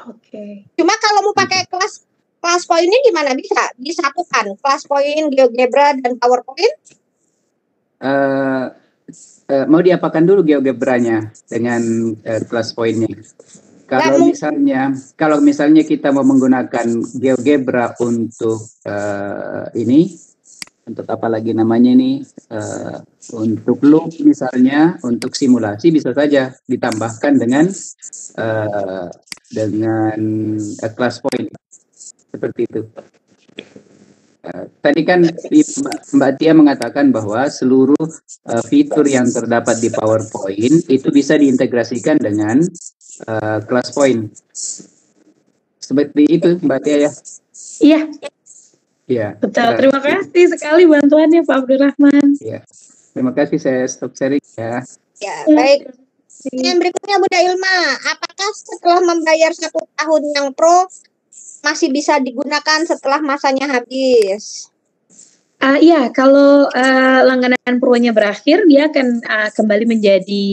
Oke. Cuma kalau mau pakai kelas poinnya gimana, bisa disatukan kelas poin, GeoGebra dan PowerPoint? Mau diapakan dulu GeoGebra-nya dengan kelas poinnya. Kalau misalnya kita mau menggunakan GeoGebra untuk untuk apa lagi namanya ini, untuk loop misalnya, untuk simulasi bisa saja ditambahkan dengan kelas point seperti itu. Tadi kan Mbak Tia mengatakan bahwa seluruh fitur yang terdapat di PowerPoint itu bisa diintegrasikan dengan kelas point. Seperti itu Mbak Tia ya? Iya. Iya. Betul. Terima kasih sekali bantuannya Pak Abdurrahman. Iya. Terima kasih, saya stop sharing ya. Ya, baik. Yang berikutnya Bunda Ilma, apakah setelah membayar 1 tahun yang pro masih bisa digunakan setelah masanya habis? Iya, kalau langganan pro-nya berakhir, dia akan kembali menjadi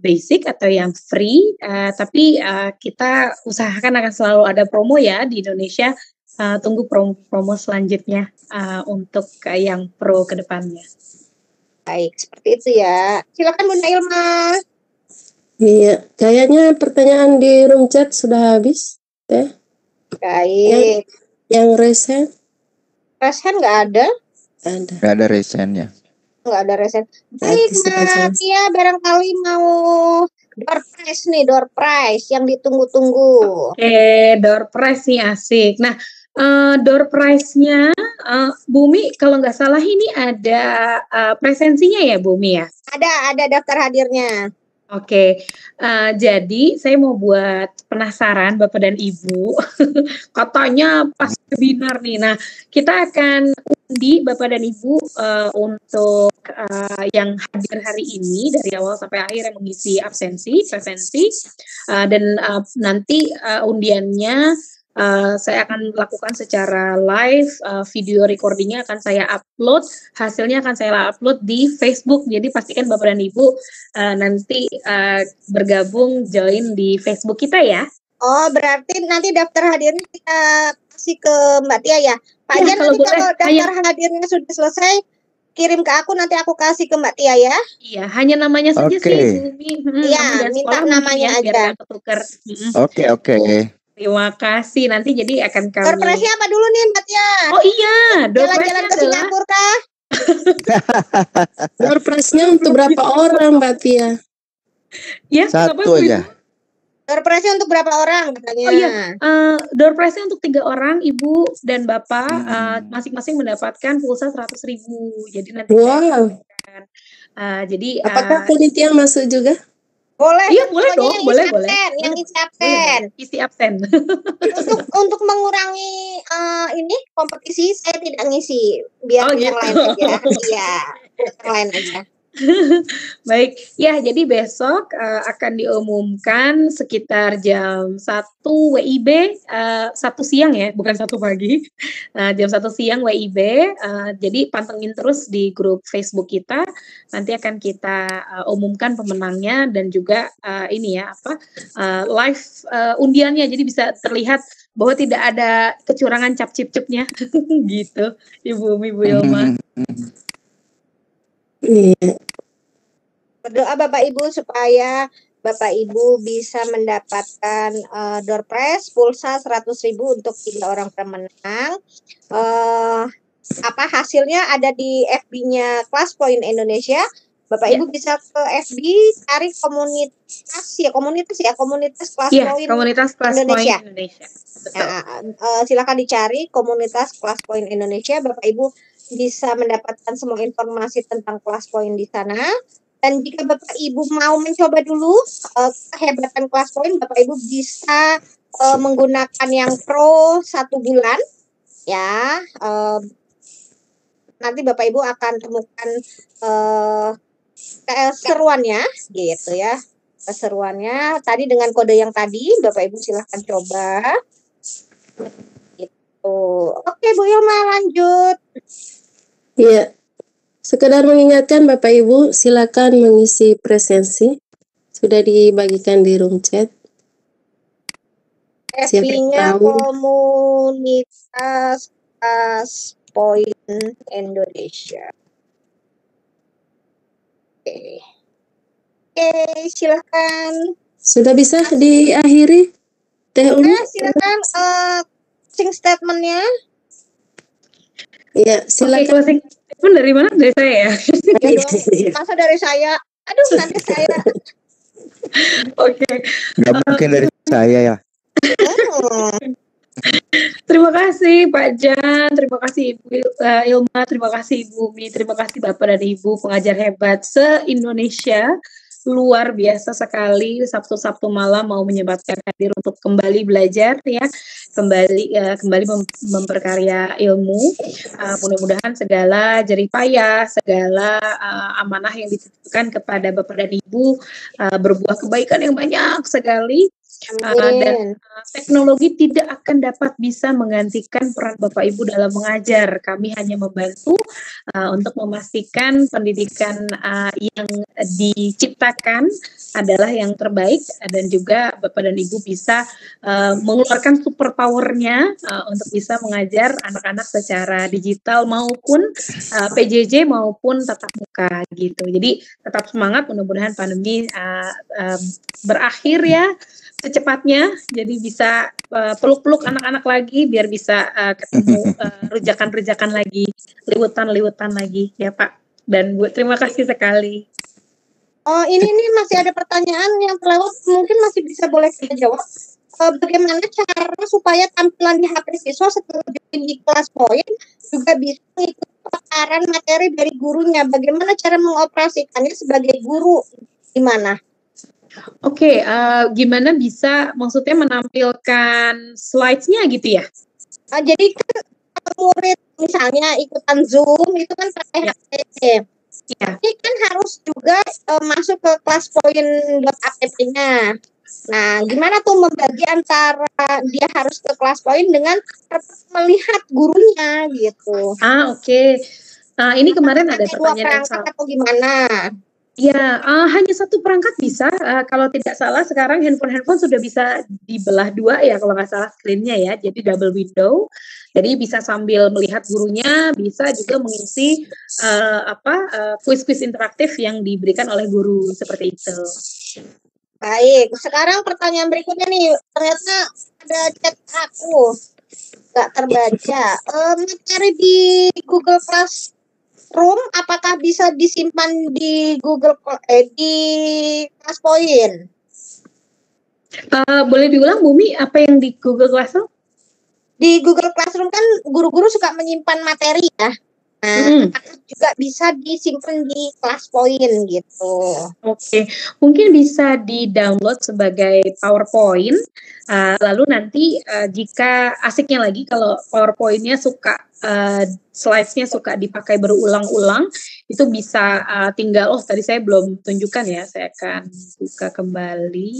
basic atau yang free. Tapi kita usahakan akan selalu ada promo ya di Indonesia. Tunggu promo selanjutnya untuk yang pro ke depannya. Baik, seperti itu ya. Silakan Bunda Ilma. Iya, kayaknya pertanyaan di room chat sudah habis. Baik. Yang resen? Resen nggak ada? Ada. Nggak ada resennya. Nggak ada resen. Baik, Mbak Tia barangkali mau door prize yang ditunggu-tunggu. Oke, door prize nih asik. Nah, door prize-nya Bumi kalau nggak salah ini ada presensinya ya Bumi ya? Ada daftar hadirnya. Oke, jadi saya mau buat penasaran Bapak dan Ibu, katanya pas webinar nih. Nah, kita akan undi Bapak dan Ibu untuk yang hadir hari ini dari awal sampai akhir yang mengisi presensi, dan nanti undiannya saya akan lakukan secara live, video recordingnya akan saya upload, hasilnya akan saya upload di Facebook. Jadi pastikan Bapak dan Ibu nanti bergabung join di Facebook kita ya. Oh, berarti nanti daftar hadirnya kita kasih ke Mbak Tia ya. Pak Jan, nanti kalau daftar hadirnya sudah selesai, kirim ke aku, nanti aku kasih ke Mbak Tia ya. Iya, hanya namanya saja sih Bumi. Iya, minta namanya aja. Oke. Terima kasih. Nanti jadi akan kami. Door prize-nya apa dulu nih Mbak Tia? Oh iya, door jalan-jalan ke Singapura kah? Door prize-nya untuk berapa orang Mbak Tia? Ya, satu aja. Door prize-nya untuk berapa orang katanya? Oh iya, door prize-nya untuk 3 orang, Ibu dan Bapak, masing-masing mendapatkan pulsa 100.000. Jadi nanti. Wow. Jadi. Apakah panitia masuk juga? Boleh. Iya, boleh dong, boleh. Yang isi absen. Untuk mengurangi ini kompetisi, saya tidak ngisi, biar yang lain aja. Iya, yang lain aja. Baik, ya jadi besok akan diumumkan sekitar jam 1 WIB, 1 siang ya, bukan 1 pagi. Jam 1 siang WIB, jadi pantengin terus di grup Facebook kita, nanti akan kita umumkan pemenangnya dan juga ini ya, live undiannya, jadi bisa terlihat bahwa tidak ada kecurangan cap-cip-cupnya, gitu, Ibu Ilma. Iya. Berdoa Bapak Ibu supaya Bapak Ibu bisa mendapatkan door prize pulsa 100.000 untuk 3 orang pemenang. Hasilnya ada di FB-nya Kelas Point Indonesia. Bapak Ibu bisa ke FB cari komunitas Kelas Point komunitas Kelas Indonesia. Point Indonesia. Silakan dicari komunitas Kelas Point Indonesia. Bapak Ibu bisa mendapatkan semua informasi tentang Kelas Point di sana. Dan jika Bapak Ibu mau mencoba dulu kehebatan Kelas Point, Bapak Ibu bisa menggunakan yang Pro 1 bulan, ya. Nanti Bapak Ibu akan temukan keseruannya, gitu ya. Keseruannya tadi dengan kode yang tadi, Bapak Ibu silahkan coba. Gitu. Oke, Bu Ilma lanjut. Iya. Sekedar mengingatkan Bapak Ibu, silakan mengisi presensi. Sudah dibagikan di room chat. FB-nya komunitas Kelas Point Indonesia. Oke, silakan. Sudah bisa diakhiri? Silakan closing statement-nya. Iya, silakan. Closing statement dari mana? Dari saya ya? Masa dari saya? Aduh, nanti saya. Oke. Nggak mungkin dari saya ya. Terima kasih Pak Jan, terima kasih Ibu Ilma, terima kasih Ibu Mi, terima kasih Bapak dan Ibu pengajar hebat se-Indonesia. Luar biasa sekali Sabtu malam mau menyempatkan hadir untuk kembali belajar ya, kembali memperkarya ilmu. Mudah-mudahan segala jerih payah, segala amanah yang dititipkan kepada Bapak dan Ibu berbuah kebaikan yang banyak sekali. Dan teknologi tidak akan dapat bisa menggantikan peran Bapak Ibu dalam mengajar. Kami hanya membantu untuk memastikan pendidikan yang diciptakan adalah yang terbaik dan juga Bapak dan Ibu bisa mengeluarkan super powernya untuk bisa mengajar anak-anak secara digital maupun PJJ maupun tatap muka gitu. Jadi tetap semangat, mudah-mudahan pandemi berakhir ya secepatnya, jadi bisa peluk-peluk anak-anak lagi biar bisa ketemu rujakan-rujakan lagi, liwetan-liwetan lagi ya Pak dan Bu. Terima kasih sekali. Oh, ini masih ada pertanyaan yang terlewat, mungkin masih bisa boleh kita jawab. Bagaimana cara supaya tampilan di HP siswa setelah di Kelas Point juga bisa mengikuti paparan materi dari gurunya? Bagaimana cara mengoperasikannya sebagai guru? Gimana? Oke, gimana bisa maksudnya menampilkan slides-nya gitu ya? Jadi kan murid misalnya ikutan Zoom itu kan pakai HP. Ya. Ini kan harus juga masuk ke classpoint.app-nya. Nah, gimana tuh membagi antara dia harus ke Kelas Point dengan melihat gurunya gitu? Oke. Ini kemarin ada pertanyaan yang sama. Atau gimana? Ya, hanya satu perangkat bisa. Kalau tidak salah sekarang handphone sudah bisa dibelah dua ya kalau nggak salah screen-nya ya. Jadi double window. Jadi bisa sambil melihat gurunya, bisa juga mengisi kuis-kuis interaktif yang diberikan oleh guru seperti itu. Baik, sekarang pertanyaan berikutnya nih. Ternyata ada chat aku nggak terbaca. Materi di Google Classroom apakah bisa disimpan di di Kelas Point? Boleh diulang Bumi apa yang di Google Classroom? Di Google Classroom kan guru-guru suka menyimpan materi ya. Nah, apakah juga bisa disimpan di kelas poin gitu? Oke, mungkin bisa di-download sebagai PowerPoint. Lalu nanti jika asiknya lagi kalau PowerPoint-nya suka slides-nya suka dipakai berulang-ulang, itu bisa tinggal. Oh, tadi saya belum tunjukkan ya. Saya akan buka kembali.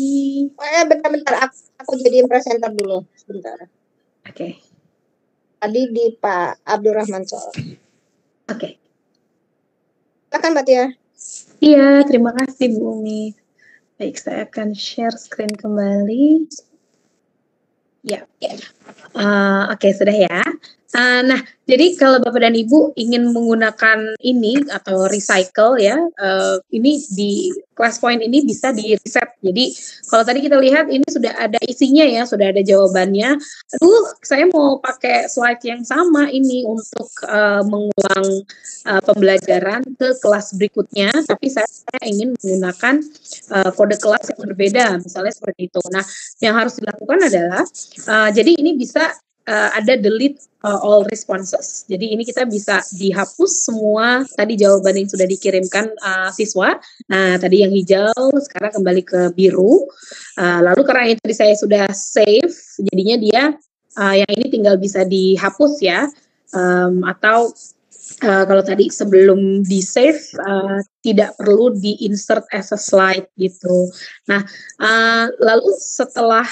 Bentar-bentar, aku jadiin presenter dulu sebentar. Oke. Tadi di Pak Abdurrahman Soal. Oke. Silakan Mbak Tia. Iya, terima kasih Bu Umi. Baik, saya akan share screen kembali. Ya. Oke, sudah ya. Nah, jadi kalau Bapak dan Ibu ingin menggunakan ini atau recycle ya, ini di class point ini bisa di reset. Jadi kalau tadi kita lihat ini sudah ada isinya ya, sudah ada jawabannya. Aduh, saya mau pakai slide yang sama ini untuk mengulang pembelajaran ke kelas berikutnya, tapi saya ingin menggunakan kode kelas yang berbeda, misalnya seperti itu. Nah, yang harus dilakukan adalah, jadi ini bisa ada delete all responses. Jadi ini kita bisa dihapus semua tadi jawaban yang sudah dikirimkan siswa. Nah, tadi yang hijau sekarang kembali ke biru. Lalu karena ini tadi saya sudah save, jadinya dia yang ini tinggal bisa dihapus ya. Atau kalau tadi sebelum di save tidak perlu di insert as a slide gitu. Nah, lalu setelah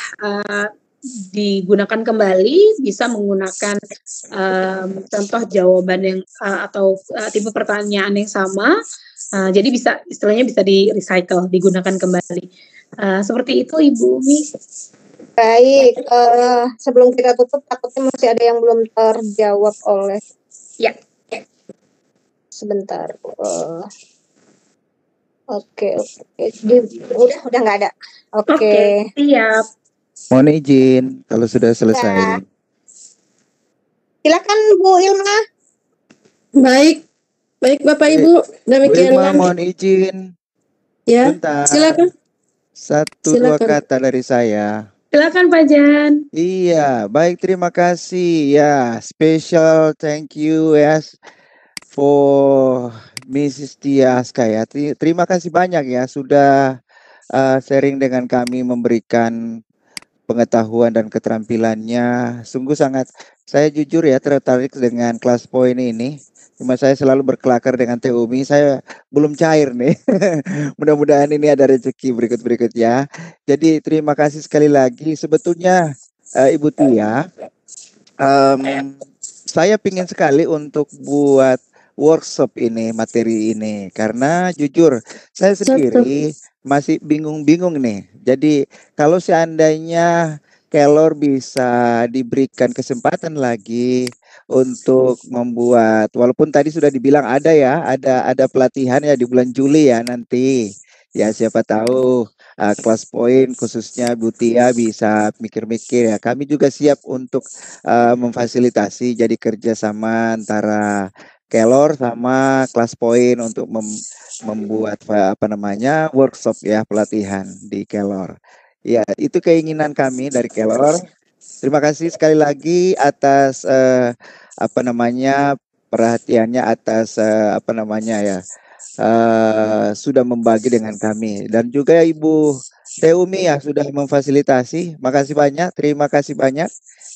digunakan kembali bisa menggunakan contoh jawaban yang atau tipe pertanyaan yang sama, jadi bisa istilahnya bisa di recycle, digunakan kembali. Seperti itu Ibu Umi. Baik, sebelum kita tutup takutnya masih ada yang belum terjawab oleh. Ya. Sebentar. Oke. Udah nggak ada. Oke. Siap. Mohon izin kalau sudah selesai. Silakan Bu Ilma. Baik Bapak Ibu, demikian. Bu Ilma, mohon izin. Ya, Bentar. silakan. 1-2 kata dari saya. Silakan Pak Jan. Iya, baik, terima kasih ya. Special thank you ya for Mrs. Tia Aska ya. Terima kasih banyak ya sudah sharing dengan kami, memberikan pengetahuan dan keterampilannya. Sungguh sangat, saya jujur ya tertarik dengan kelas point ini. Cuma saya selalu berkelakar dengan Teh Umi, saya belum cair nih. Mudah-mudahan ini ada rezeki berikut-berikut ya. Jadi terima kasih sekali lagi. Sebetulnya Ibu Tia, saya pingin sekali untuk buat workshop ini, materi ini. Karena jujur, saya sendiri masih bingung-bingung nih. Jadi kalau seandainya Kelor bisa diberikan kesempatan lagi untuk membuat, walaupun tadi sudah dibilang ada ya, ada pelatihan ya di bulan Juli ya nanti. Ya siapa tahu kelas poin khususnya Bu Tia bisa mikir-mikir ya. Kami juga siap untuk memfasilitasi, jadi kerjasama antara Kelor sama kelas poin untuk membuat workshop ya, pelatihan di Kelor. Ya, itu keinginan kami dari Kelor. Terima kasih sekali lagi atas perhatiannya, atas sudah membagi dengan kami, dan juga Ibu Teh Umi ya sudah memfasilitasi. Makasih banyak, terima kasih banyak.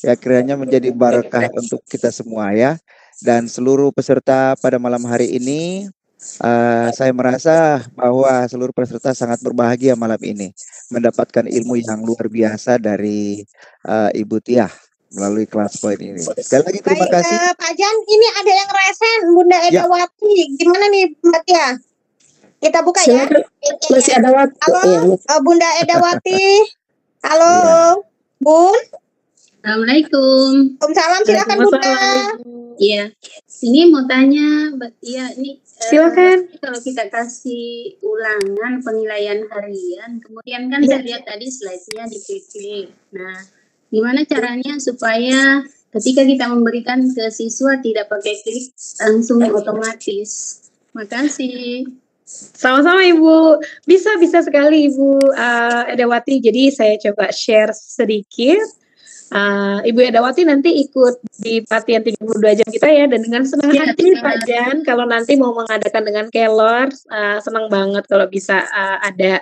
Ya kiranya menjadi barakah untuk kita semua ya. Dan seluruh peserta pada malam hari ini, saya merasa bahwa seluruh peserta sangat berbahagia malam ini mendapatkan ilmu yang luar biasa dari Ibu Tia melalui kelas point ini. Sekali lagi terima kasih. Pak Jan, ini ada yang resen, Bunda Edawati. Gimana nih Mbak Tia? Kita buka Silakan. ya. Masih ada waktu. Halo, Bunda Edawati. Halo, Bun. Assalamualaikum. Waalaikumsalam, silakan Bunda. Iya, ini mau tanya Mbak Tia, ini silakan. Kalau kita kasih ulangan penilaian harian, kemudian kan saya lihat tadi slide-nya di PP. Nah, gimana caranya supaya ketika kita memberikan ke siswa tidak pakai klik langsung otomatis? Makasih. Sama-sama Ibu. Bisa sekali Ibu Edawati. Jadi saya coba share sedikit. Ibu Edawati nanti ikut di pelatihan 32 jam kita ya, dan dengan senang Ya, hati Pak Jan kalau nanti mau mengadakan dengan Kelor, senang banget kalau bisa ada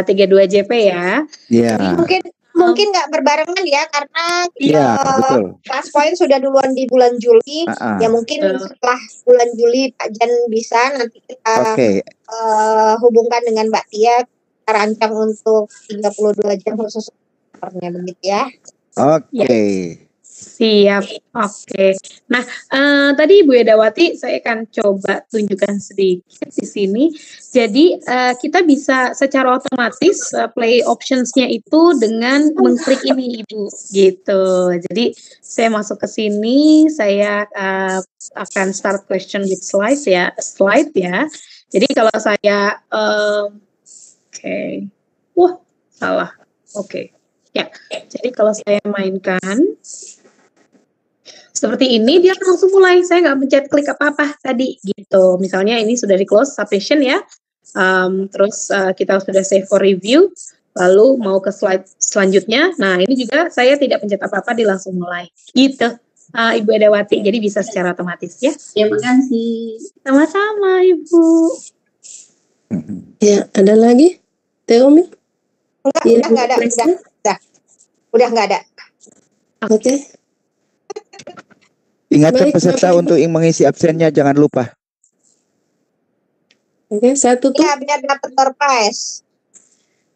32 JP ya. Iya. Mungkin nggak berbarengan ya, karena Iya, betul. kelas poin sudah duluan di bulan Juli. Ya mungkin setelah bulan Juli Pak Jan bisa, nanti kita hubungkan dengan Mbak Tia, kita rancang untuk 32 jam khusus begitu ya. Oke. Siap, oke. Nah, tadi Ibu Edawati saya akan coba tunjukkan sedikit di sini. Jadi kita bisa secara otomatis play options-nya itu dengan mengklik ini Ibu, gitu. Jadi saya masuk ke sini, saya akan start question with slide ya. Jadi kalau saya, wah salah, oke. Ya, jadi kalau saya mainkan seperti ini, dia langsung mulai. Saya nggak mencet klik apa-apa tadi, gitu. Misalnya ini sudah di close submission ya. Terus kita sudah save for review. Lalu mau ke slide selanjutnya. Nah, ini juga saya tidak mencet apa-apa, dia langsung mulai. Gitu, Ibu Edawati. Jadi bisa secara otomatis ya. Terima kasih. Sama-sama, Ibu. Ya, ada lagi? Teomi? Udah nggak ada. Udah nggak ada. Oke. Ingatkan Baik, peserta Bapak. untuk mengisi absennya, jangan lupa. Oke, saya tutup. Ya, biar dapat door prize.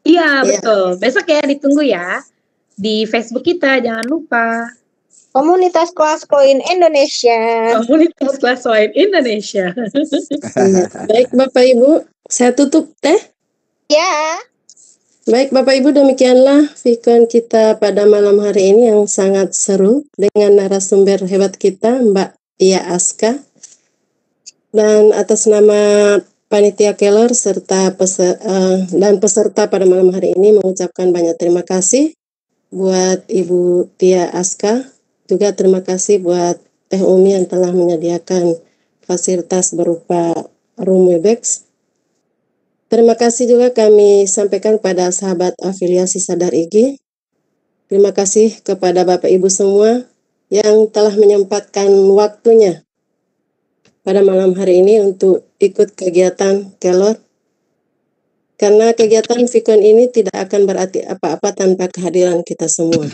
Iya, betul. Besok ya ditunggu ya. Di Facebook kita, jangan lupa. Komunitas Kelas Koin Indonesia. Komunitas Kelas Koin Indonesia. Ya. Baik Bapak Ibu, saya tutup teh. Ya. Baik Bapak Ibu, demikianlah Vicon kita pada malam hari ini yang sangat seru dengan narasumber hebat kita Mbak Tia Aska. Dan atas nama Panitia Kelor serta peserta pada malam hari ini mengucapkan banyak terima kasih buat Ibu Tia Aska. Juga terima kasih buat Teh Umi yang telah menyediakan fasilitas berupa room Webex. Terima kasih juga kami sampaikan pada sahabat afiliasi Sadar IG. Terima kasih kepada Bapak Ibu semua yang telah menyempatkan waktunya pada malam hari ini untuk ikut kegiatan Kelor. Karena kegiatan Vicon ini tidak akan berarti apa-apa tanpa kehadiran kita semua.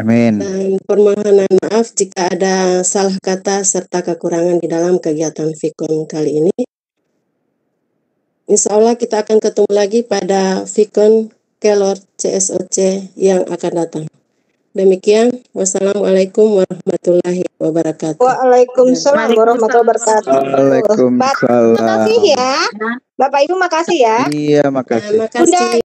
Amin. Dan permohonan maaf jika ada salah kata serta kekurangan di dalam kegiatan Vicon kali ini. Insya Allah kita akan ketemu lagi pada Vicon Kelor CSOC yang akan datang. Demikian, wassalamualaikum warahmatullahi wabarakatuh. Waalaikumsalam warahmatullahi wabarakatuh. Waalaikumsalam. Makasih ya. Bapak Ibu makasih ya. Iya, makasih. Terima kasih.